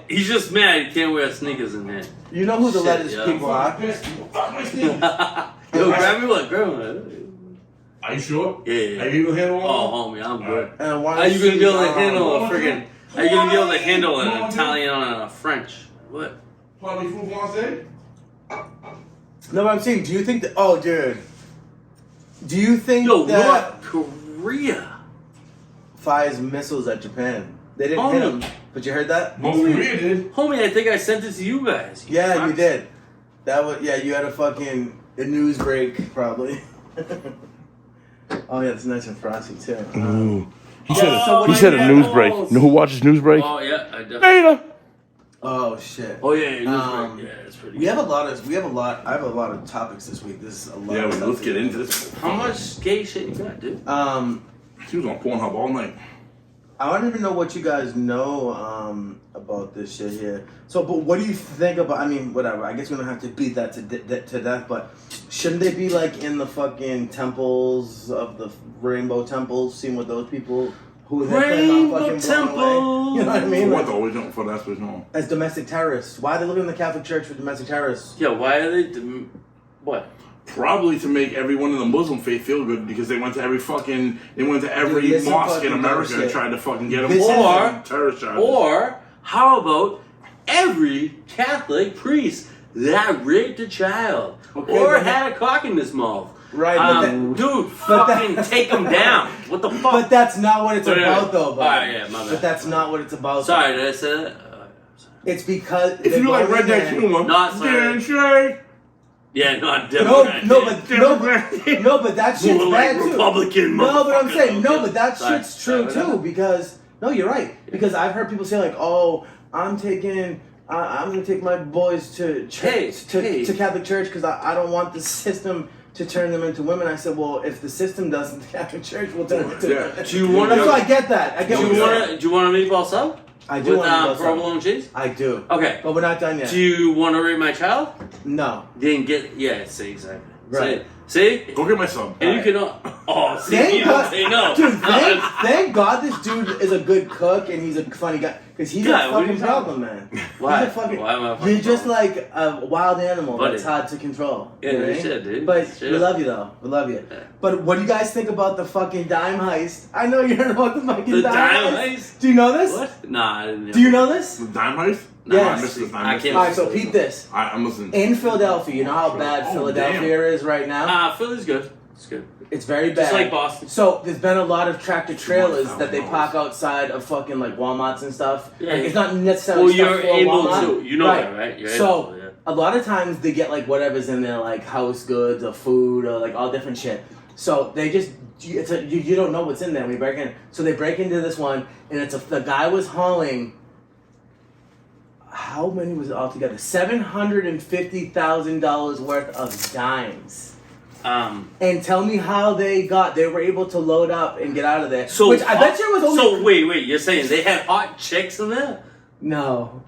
He's just mad he can't wear sneakers in there. you know who the Shit, letters yeah. people are? Fuck my sneakers. Yo, grab me one. Grab me one. Are you sure? Yeah. Are you able to handle Oh, all? homie, I'm good. And why Are you gonna be able to see, handle a friggin'? Are you gonna be able to handle Come an on, Italian and a French? What? Probably food Francais? No, but I'm saying, do you think that? Oh, dude, do you think Yo, that North Korea. fires missiles at Japan? They didn't Oh. hit them, but you heard that? North Korea did. Homie, I think I sent it to you guys. Yeah, you fucks. did. That was you had a news break probably. Oh yeah, it's nice and frosty too. He said- he said a news break. You know who watches news break? Oh yeah, I definitely. Beta. Oh shit. Oh yeah, news Um, break. Yeah, it's pretty. We have a lot. I have a lot of topics this week. This is a lot. Yeah, of stuff let's to get do. into this. How much gay shit you got, dude? He was on Pornhub all night. I don't even know what you guys know about this shit here. So, but what do you think about? I mean, whatever. I guess we don't have to beat that to death. But shouldn't they be like in the fucking temples of the rainbow temples, seeing what those people who they plan on Rainbow fucking blowing temple. away? You know what I mean? For what Like, though? We don't. For that's what's known. as domestic terrorists. Why are they living in the Catholic Church for domestic terrorists? Yeah, why are they? What? Probably to make everyone in the Muslim faith feel good because they went to every Dude, mosque in fucking America and shit. tried to fucking get them This is- terrorist charges. Or how about every Catholic priest that raped a child Okay, or but- had a cock in his mouth? Right, but Dude, but that- fucking take him down. What the fuck? But that's not what it's But anyway. about, though. Bud. Alright, yeah, my bad. But that's not what it's about. Sorry, did I say that? It's because If you like redneck humor, Not sorry. Dan Shay. Yeah, not No, Democrat. no, but that shit's More like bad too. Republican No, but I'm motherfucker, saying no, okay. but that Sorry. shit's true Sorry. too. Because no, you're right. Because I've heard people say like, "Oh, I'm gonna take my boys to church, Hey. to Catholic church because I don't want the system to turn them into women." I said, "Well, if the system doesn't, the Catholic Church will turn them into." Yeah. Do you want So I to? get that. I get Do what you you're want saying. to? Do you want to meatball sub? I do With want to go provolone cheese? I do. Okay. But we're not done yet. Do you want to rate my child? No. Didn't get. Yeah, see, exactly. Right. See? Go get my son. And you can. Oh, see, Thank you don't God, say no. dude. Thank God this dude is a good cook and he's a funny guy because he's God, a what are you fucking problem, man. Why? He's a fucking, Why am I a fucking You're just problem? like a wild animal Buddy. that's hard to control. Yeah, you know no what I mean? shit, dude. But Shit. we love you though. We love you. Yeah. But what do you guys think about the fucking dime heist? I know you heard about the fucking The dime dime heist. heist? Do you know this? What? Nah, I didn't. Do you know this? The dime heist? Nah, Yes. I missed this. I can't- All right, so peep this. I'm listening. In Philadelphia, you know how bad Oh, Philadelphia is right now? Philly's good. It's good. It's very bad. Just like Boston. So there's been a lot of tractor trailers that they $1,000. park outside of fucking like Walmarts and stuff. Yeah, Like, yeah. it's not necessarily Well, stuff you're for able Walmart. to. You know that, right? You're so able to, yeah. a lot of times they get like whatever's in there, like house goods or food or like all different shit. So they just you don't know what's in there when you break in. So they break into this one, and the guy was hauling. How many was it altogether? $750,000 worth of dimes. And tell me how they were able to load up and get out of there. So which I bet you it was only. So wait, you're saying they had hot chicks in there? No.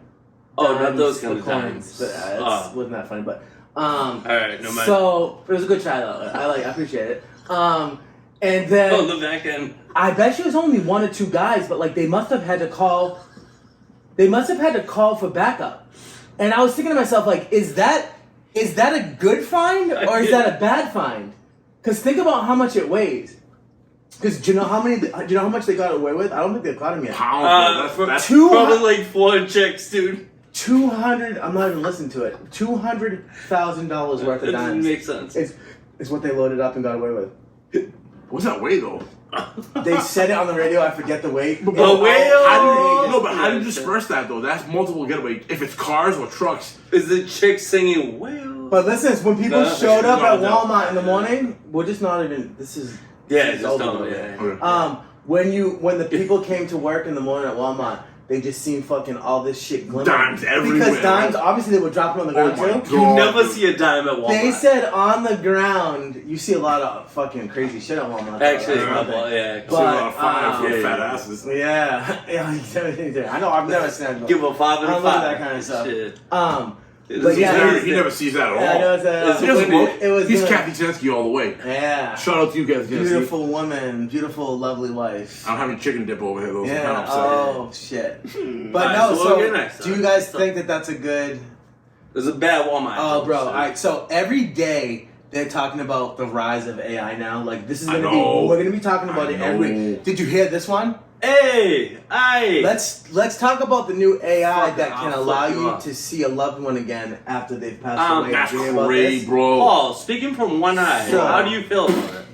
Oh, not Dimes those for kind of coins. dimes. But, wasn't that funny, but All right, no matter. so it was a good try though. I appreciate it. And then Oh, the back end. I bet you it was only one or two guys, but like they must have had to call. They must have had to call for backup. And I was thinking to myself, like, is that a good find or is that a bad find? Because think about how much it weighs. Because do you know how much they got away with? I don't think they've caught him yet. Pounds, bro. That's two- Probably like 4 chicks, dude. 200. I'm not even listening to it. $200,000 worth That of doesn't dimes. make sense. Is what they loaded up and got away with. what's that way though? They said it on the radio. I forget the weight. The weight? How do you disperse that though? That's multiple getaway. If it's cars or trucks, Is the chick singing, well? But listen, when people No, showed up no, at no. Walmart in the morning, we're just not even. This is Yeah, this is just over don't. with. Yeah. Okay. When the people came to work in the morning at Walmart, they just seen fucking all this shit glimmering. Dimes everywhere. Because dimes, obviously, they were dropping on the Oh ground my too. God. You never see a dime at Walmart. They said on the ground, you see a lot of fucking crazy shit at Walmart. though. Actually, That's one well, thing. yeah. See a lot of fire But, for yeah, fat yeah. asses. Yeah, I know. I've never seen that. Give a 5 and I a don't look at 5. that kind of stuff. Shit. But yeah, He never sees that at all. yeah, I know it's It's He doesn't windy. look. It was He's good. Kathy Tensky all the way. Yeah. Shout out to you guys, Tensky. Beautiful woman, beautiful, lovely wife. I'm having chicken dip over here though. So Yeah. I'm upset. Oh shit. But Alright, no. so So, we'll get next do you time. guys So- think that that's a good? There's a bad Walmart. Oh, bro. So- All right. So every day they're talking about the rise of AI now. Like this is I gonna know. be. We're gonna be talking about I it every. know. Did you hear this one? Hey! Aye! Let's talk about the new AI Fuck it, that can I'll allow flip you you up. to see a loved one again after they've passed away. That's Did you hear about great, this? bro. Paul, speaking from one eye, So- how do you feel about it?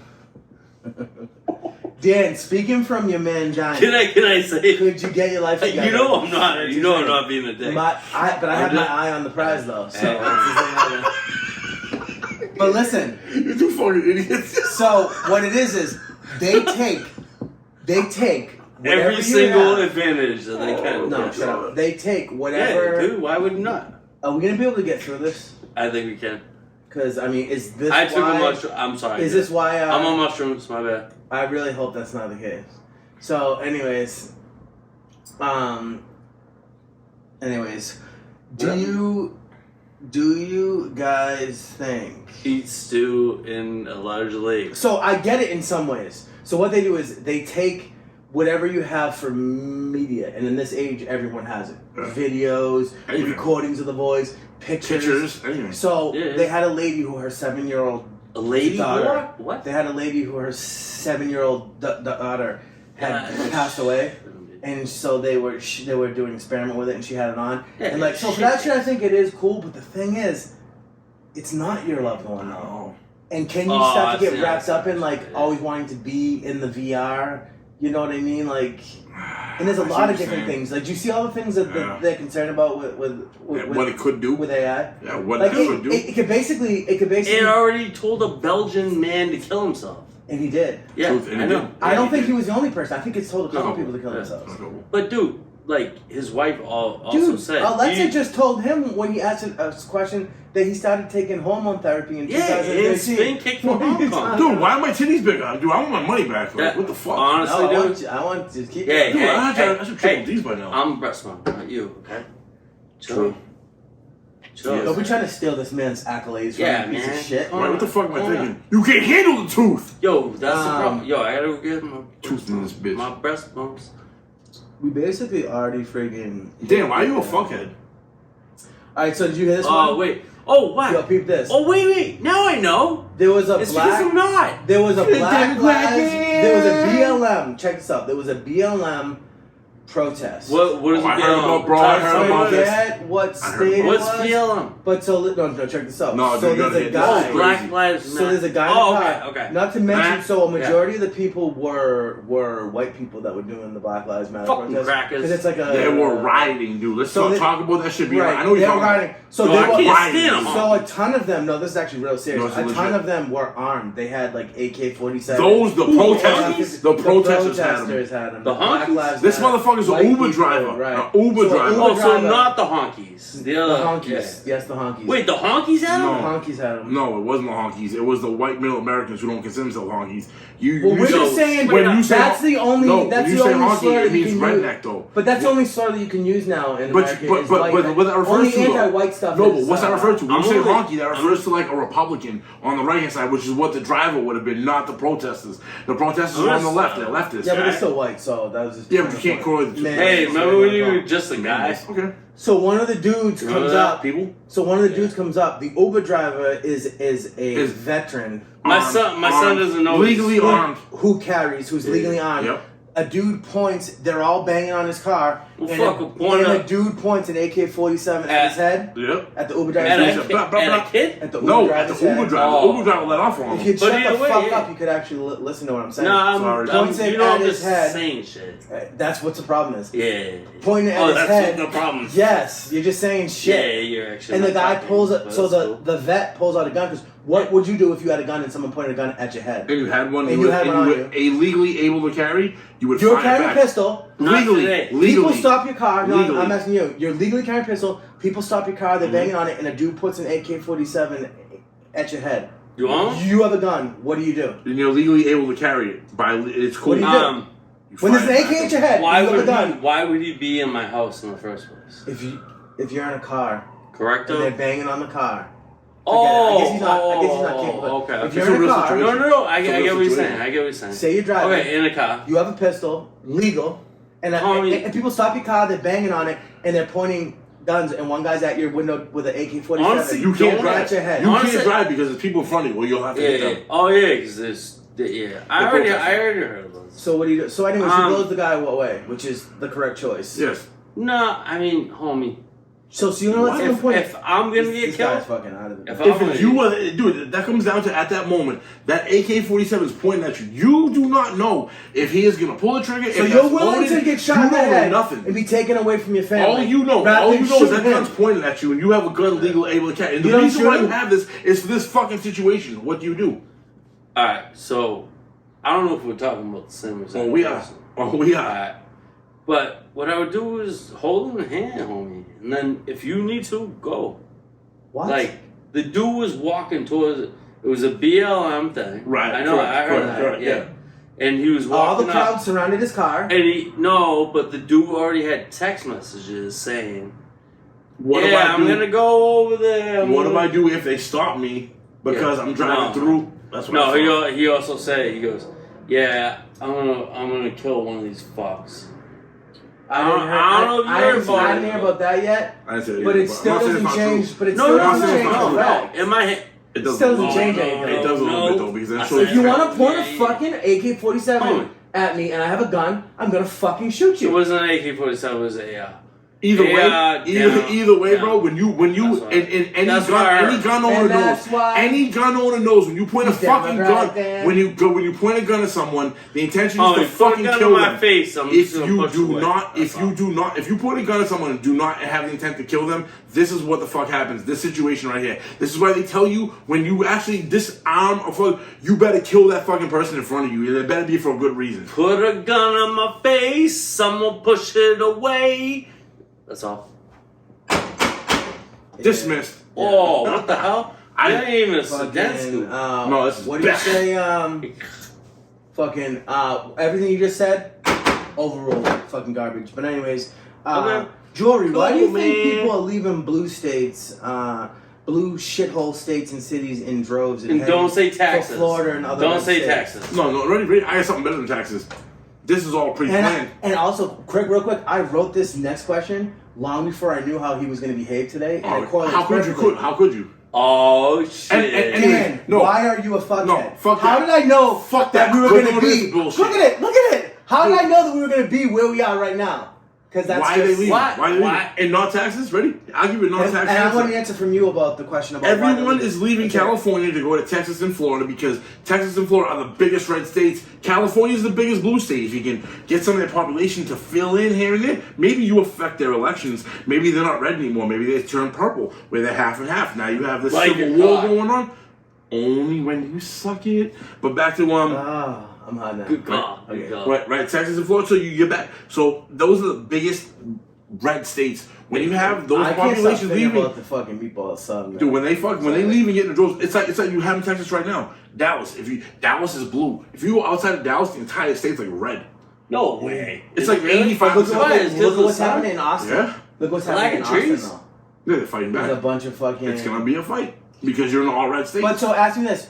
Dan, speaking from your man Giant, Can I say? could you get your life together? You know I'm not. You know I'm not being a dick. But I I'm have just- my eye on the prize though. So. Hey. But listen. You two fucking idiots. So what it is they take whatever Every you single have- advantage that they can. No, Yes. shut up. They take Yeah, whatever. dude. Why would you not? Are we gonna be able to get through this? I think we can. Because I mean, is this? I took why, a mushroom. I'm sorry. Is this why? I'm on mushrooms. My bad. I really hope that's not the case. So, anyways, do you guys think? Eat stew in a large lake. So I get it in some ways. So what they do is they take whatever you have for media, and in this age, everyone has it. Yeah. Videos, Anything. recordings of the voice, pictures. Pictures, anything. So Yeah. they had a lady who her 7-year-old A lady? daughter. What? They had a lady who her 7-year-old daughter had Yeah. passed away, and so they were doing an experiment with it, and she had it on, Yeah, and like so for shit. that shit, I think it is cool. But the thing is, it's not your loved one though. No. And can you Oh, start to I get see, wrapped I up see. in like Yeah. always wanting to be in the VR? You know what I mean? Like, and there's a I see lot what of you're different saying. things. Like, do you see all the things that Yeah. they're concerned about with What it could do. with AI? Yeah, what Like it could do. it could basically It already told a Belgian man to kill himself. and he did. Yeah, Truth, and I he know. did. I Yeah, don't he think did. he was the only person. I think it's told a couple No. people to kill Yeah. themselves. But dude, like his wife also Dude, said. Alexa he- just told him when he asked a question that he started taking hormone therapy in Yeah, 2013. and spin kick for Hong Kong. Dude, why are my titties bigger? Dude, I want my money back. Like, That- what the fuck? honestly, No, dude. I want to keep Yeah, it. Dude, hey, I should hey, triple hey. these by now. I'm breast milk, not you. Okay. Chill. True. Chill. Don't be trying to steal this man's accolades from Yeah, a piece man. of shit. Come Right, what the fuck am I Hold thinking? You can't handle the truth. Yo, that's the Um, problem. Yo, I gotta go get my Tooth in this bitch. My breast bumps. We basically already friggin'. Damn, why are you a fuckhead? Alright, so did you hear this Oh one? wait. Oh what? Yo, peep this. Oh wait. Now I know. There was a It's because I'm black. not. There was a You're black Democrat, lives. yeah. There was a BLM. Check this out. There was a BLM protest. What is Oh, I it? heard about- bro, I heard I about this. forget what I heard state it What's was. BLM? But so no, check this out. No, so dude, you there's gotta a hit this. guy. Oh, Black Lives So Matter. there's a guy in Oh, the okay, car. okay. Not to mention, Nah, so a majority of the people were white people that were doing the Black Lives Matter Fucking protest. crackers. Because it's like a They were rioting, dude. Let's So not they- talk about that shit. Right. Right, I know they you're were talking about. rioting. So No, they I were can't rioting. stand 'em. So a ton of them. No, this is actually real serious. No, it's A ton legit. of them were armed. They had like AK-47. Those, the protesters? The protesters had them. had them. The Black honkies? Lives This Matter. motherfucker's White an Uber people, driver. right. An Uber So driver. Uber Oh, so driver. not the honkies. The The other honkies. yeah. Yes, the honkies. Wait, the honkies had No. The them? honkies had them. No, it wasn't the honkies. It was the white middle Americans who don't consider themselves honkies. Well, we're say- just saying when you say that's the only no, that's when you the say only honky, slur it that you means can use. redneck though. But that's the only slur that you can use now in But America. but is but, white. but what that refers only to though- anti-white stuff. No, is, but what's that referred to? When I'm you say only- honky, that refers to like a Republican on the right hand side, which is what the driver would have been, not the protesters. The protesters are on the left. They're leftists. Yeah, but Right. they're still white, so that was just. Yeah, but you can't correlate the two. Man. Hey, remember when you were just a guy? Okay. So one of the dudes Remember comes that, up. people? So one of the dudes comes up. The Uber driver is a Is- veteran My son doesn't know. Legally who, armed. who carries, who's legally armed. Yep. A dude points. They're all banging on his car. Well, and fuck, a, point and a up. dude points an AK-47 at his head. Yep. At the Uber driver's And a, head. Blah, kid, blah, blah, and a blah. kid? At the Uber No, at driver's the Uber head. driver. Oh. The Uber driver let off on If him. you'd But shut the either way, fuck yeah. up, you could actually listen to what I'm saying. No, Sorry. Points it you know at I'm his just head. saying shit. That's what the problem is. Yeah. Pointing at Oh, his that's head. what the problem is. Yes, you're just saying shit. Yeah, you're actually. And the not guy talking, pulls but it. So that's cool. the vet pulls out a gun. Because what would you do if you had a gun and someone pointed a gun at your head? And you had one. And you had one on were illegally able to carry. You would You're fire carrying a back. pistol. Not Legally. today. People Legally. stop your car. No, Legally. I'm asking you. You're legally carrying a pistol. People stop your car. They're Mm-hmm. banging on it, and a dude puts an AK-47 at your head. You want? You have a gun. What do you do? And you're legally able to carry it. It's cool. What do you do? You When there's fire an back. AK at your head, Why you have a would gun. why would he be in my house in the first place? If you're in a car Correct? and they're banging on the car. Oh, I guess he's not capable. Okay. If okay. you're It's a in a real car, situation. No. I It's a get real what you're situation. saying. I get what you're saying. say you're driving. Okay, in a car. You have a pistol, legal, and Homie. and people stop your car, they're banging on it, and they're pointing guns, and one guy's at your window with an AK-47. Honestly, You can't Don't drive. at your head. You Honestly- can't drive because there's people in front of you. Well, you'll have to Yeah, hit yeah. them. Oh yeah, because there's yeah. I already heard of those. So what do you do? So anyways, Um, he blows the guy what way, which is the correct choice. Yes. No, I mean, homie. So you're gonna let someone If, point. if I'm gonna this, get this killed, guy's fucking out of it. if man. I'm If you were, dude, that comes down to at that moment, that AK-47 is pointing at you. You do not know if he is gonna pull the trigger. So if you're that's willing loaded. to get shot You in the don't know head nothing. and be taken away from your family. All you know, rather all than you know is shoot that him. gun's pointing at you, and you have a gun legally able to carry. And You the don't reason shoot why him? you have this is for this fucking situation. What do you do? all right. So I don't know if we're talking about the same. Oh, we are. Oh, we are. Alright. But what I would do is hold him in the hand, homie, and then if you need to, go. What? Like the dude was walking towards it. It was a BLM thing. Right, I know. correct, I heard correct, that. correct, yeah. And he was all the walking crowd up, surrounded his car. and but the dude already had text messages saying, What "Yeah, do I I'm do? gonna go over there." What do I do if they stop me because Yeah. I'm driving No. through? That's what No, I thought. he also said, he goes, "Yeah, I'm gonna kill one of these fucks." I don't know if you heard about I it. didn't hear about that yet. I didn't say that But either, it still I'm not saying doesn't it's not change. true. But it No, still no, doesn't no, change no, the no. fact. In my head, It doesn't, Still doesn't change no, anything. It does a little no. bit though because then I it said shows If you want to Yeah, point a yeah. fucking AK-47 Homie. at me and I have a gun, I'm gonna fucking shoot it you. wasn't an AK-47. It was a Either Yeah, either way, yeah. bro. When you That's why. and any That's why I gun, any heard. gun owner And knows. that's why- Any gun owner knows when you point a He's damn fucking right, gun. Dan. When you point a gun at someone, the intention Oh, is to you put a fucking gun kill in my them. face, I'm If just gonna you push do away. not, That's if you all. do not, if you point a gun at someone and do not have the intent to kill them, this is what the fuck happens. This situation right here. This is why they tell you when you actually disarm a fuck, you better kill that fucking person in front of you. And it better be for a good reason. Put a gun on my face, someone push it away. That's all. Dismissed. Oh, what the hell? I- I ain't even a Fucking, sedensky. No, this is what do you bad. say? Fucking, everything you just said, overruled. Fucking garbage. But anyways, Okay. Jory, why do you Cool, think man. people are leaving blue states, blue shithole states and cities in droves? And heading don't say Texas. For Florida and other Don't red say states? Texas. No, ready. I got something better than taxes. This is all pre-planned. And also, real quick, I wrote this next question long before I knew how he was going to behave today. And it correlates How could you? perfectly. How could you? Oh shit! And- Dan, No. why are you a fuckhead? No, fuck How that. did I know Fuck that that. we were We're going to doing be? this bullshit. Look at it. Look at it. How did I know that we were going to be where we are right now? Because that's Why are just, they leaving? Why? Why are they leaving? Why? And not taxes? Ready? I'll give you a non-tax and I want an answer. answer from you about the question about why Everyone they're is leaving Okay. California to go to Texas and Florida because Texas and Florida are the biggest red states. California is the biggest blue state. If you can get some of their population to fill in here and there, maybe you affect their elections. Maybe they're not red anymore. Maybe they turn purple, where they're half and half. Now you have this Like civil your war cock. going on. Only when you suck it. But back to Ah, I'm hot now. Good God. Okay. Good God. right, Texas and Florida. So you get back. So those are the biggest red states. When you have those I can't stop populations thinking leaving, about the fucking meatball sub. dude, when they leave and get in the droves, it's like you have in Texas right now. Dallas, Dallas is blue. If you go outside of Dallas, the entire state's like red. No way. It's Is like it really? 85%. Why? It's 'cause Look of at what's the sun? happening in Austin. Yeah. Look what's Lack happening in of Austin trees? though. Yeah, they're fighting There's a back. bunch of fucking. It's gonna be a fight because you're in an all red state. But so ask me this.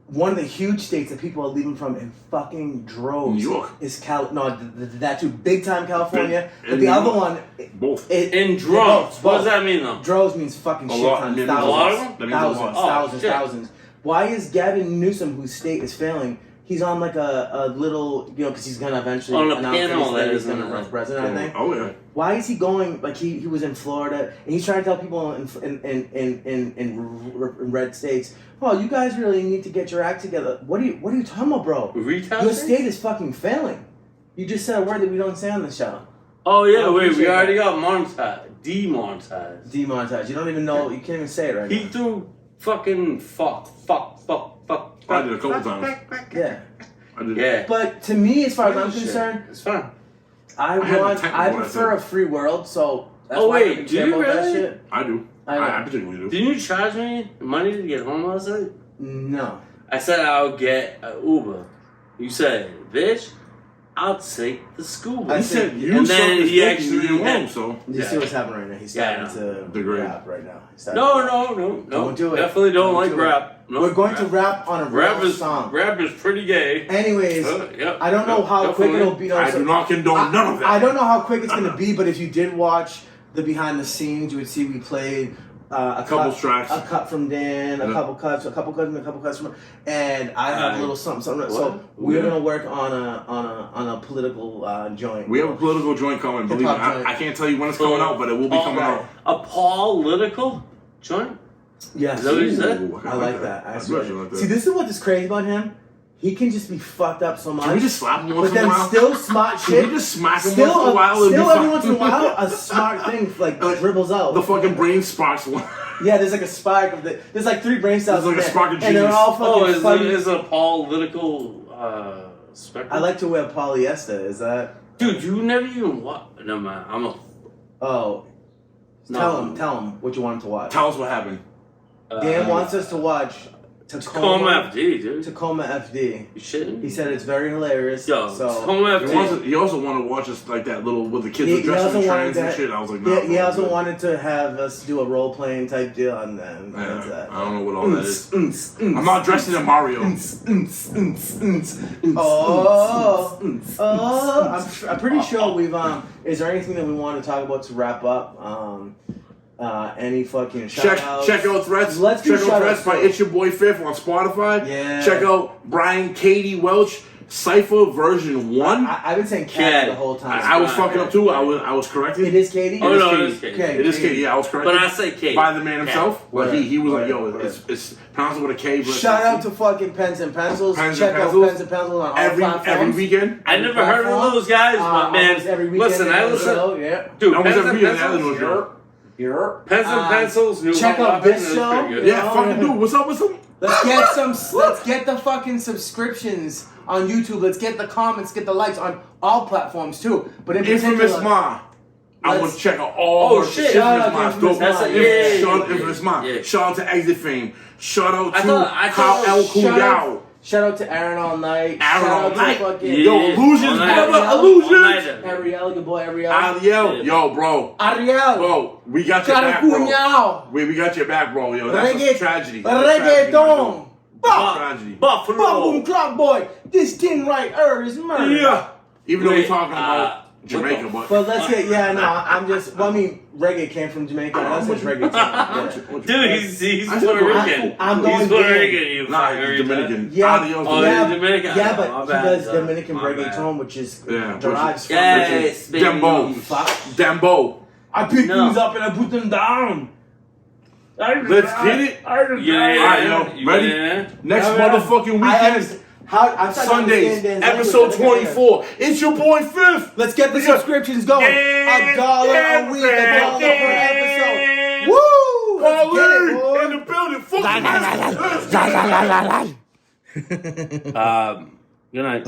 One of the huge states that people are leaving from in fucking droves New York. is that too big time California. In But the New other York. one, Both. In droves. both. What does that mean though? droves means fucking A shit lot- tons, means thousands, a lot of them? That means a lot. Oh, shit. thousands. Why is Gavin Newsom, whose state is failing, he's on like a little, because he's gonna eventually On a announce panel that he's that gonna is run for president, I think. Oh yeah. Why is he going like he was in Florida and he's trying to tell people in red states, oh, you guys really need to get your act together. What are you talking about, bro? Retail Your states? state is fucking failing. You just said a word that we don't say on the show. Oh yeah, I wait, we appreciate already that. got monetized. Demonetized. Demonetized. You don't even know. You can't even say it right He now. threw fucking fuck. I did a couple times. Yeah. I did. Yeah. But to me, as far as I'm Shit. concerned, It's fine. I had the technical I one, I prefer said. a free world. So that's Oh, why I wait, don't do care you about that really? shit. I do. I know. I particularly do. Didn't you charge me money to get home last night? No. I said I'll get an Uber. You said, bitch, I'll take the school I He bus. said- said you and sucked then his he dick and actually you didn't want had- him, so. You Yeah. see what's happening right now? He's Yeah, starting to Degrade. rap right now. He's starting No, to- no. Don't do it. Definitely don't like do it. rap. No, We're going to rap on a Rap real is song. rap is pretty gay. Anyways, Yep, I don't know yep, how quick definitely. it'll be. I do not condone none of that. I don't know how quick it's gonna be, but if you did watch the behind the scenes, you would see we played a Couple cut, tracks. a cut from Dan, a Yeah. couple cuts, and a couple cuts from, and I have a little something. So What? we're Yeah. gonna work on a political joint. We have a political joint coming. Believe me, Hip-hop joint. I can't tell you when it's coming out, but it will be All coming right. out. A political joint? Yes. Is that what you said? Ooh, I like that. I I swear. actually like that. See, this is what is crazy about him. He can just be fucked up so much. Can we just slap him once but in a then while? still smart Can shit. we just smack him Still, once in a while? It'll be still every fun. once in a while, a smart thing like dribbles out. The fucking brain sparks one. Yeah, there's like a spark of there's like 3 brain cells. There's like in a there, spark of and they're genius. all fucking Oh, is funny. it a political spectrum? I like to wear polyester. Is that? Dude, you never even watch. No man, I'm a. Oh, No. tell him what you want him to watch. Tell us what happened. Dan wants us to watch Tacoma FD, dude. Tacoma FD. You shitting? He said it's very hilarious. Yo, so Tacoma FD. He also wanted to watch us like that little with the kids He- were he dressed also in wanted trans and to- shit. I was like, nah. he bro, also good. wanted to have us do a role playing type deal, and then that's Yeah, that. I don't know what all that is. I'm not dressed in a Mario. I'm pretty sure we've is there anything that we want to talk about to wrap up? Any fucking Check shout-outs? out Threats. Let's do Check out Threats shout-outs by too. It's Your Boy Fifth on Spotify. Yeah. Check out Brian Katie Welch Cypher version 1. I've been saying Cat. cat the whole time. I was fucking up too. I was corrected. It is Katie. Oh, no, Katie. it is Katie. Okay. It is Katie. Yeah, I was corrected. But I say Kate. By the man himself. Well, Word. he was like, Word. yo, it's pronounced with a K. But Shout out to fucking Pens and Pencils. Pens Check and out Pencils. Pens and Pencils on all every platforms. weekend. I never heard of those guys, but man, almost every weekend listen, in I the listen. show, yeah. Dude, Almost Pens every and weekend. The other Pencils. was Pens and Pencils. New Check Home out this Weapon, it was show. pretty good. Yeah, fucking dude. What's up with him? Let's get the fucking subscriptions on YouTube. Let's get the comments, get the likes on all platforms too. But in Infamous particular, Ma. I want to check out all Oh, her shit. Shout Infamous out to Ma's Infamous dope. Ma. That's a- Yeah. Shout out to Infamous Ma. Yeah. Shout out to Exit Fame. Shout out to I thought- Kyle El Kuyao. Shout out to Aaron All Night. Aaron Shout All out Night. to fucking Yo, Illusions, All night. brother. All Illusions. Ariel, your boy Ariel. Ariel. Yo, bro. Ariel. Bro, we got your back, bro. Cunhao. We got your back, bro. Yo, that's a tragedy. That's a Reggaeton. tragedy. Boom Buffalo. boom clock boy. This thing right here is murder. Yeah. Even though we're Wait, talking about Jamaica, but But let's get I'm just. Well, I mean, reggae came from Jamaica. That's his reggae. Too. Dude, he's I Puerto should go. Rican. I'm He's going Puerto gay. Rican, you nah, fucker. he's Dominican. Yeah, Adios, Oh, yeah, he's Dominican? Yeah, Oh, but my he bad, does son. Dominican My reggaeton, bad. which is Yeah, derives from Yes, baby. Dembo. Fuck. Dembo. I pick No. things up and I put them down. Let's get it. Yeah, Alright, yo, you ready? yeah. Next Yeah, motherfucking weekend. I'm Sundays, episode 24. It's your boy Fifth. Let's get the We got- subscriptions going. Yeah, $1 a week, $1 per episode. Woo! Let's get it, boy. Pauline in the building. Fuck Good night.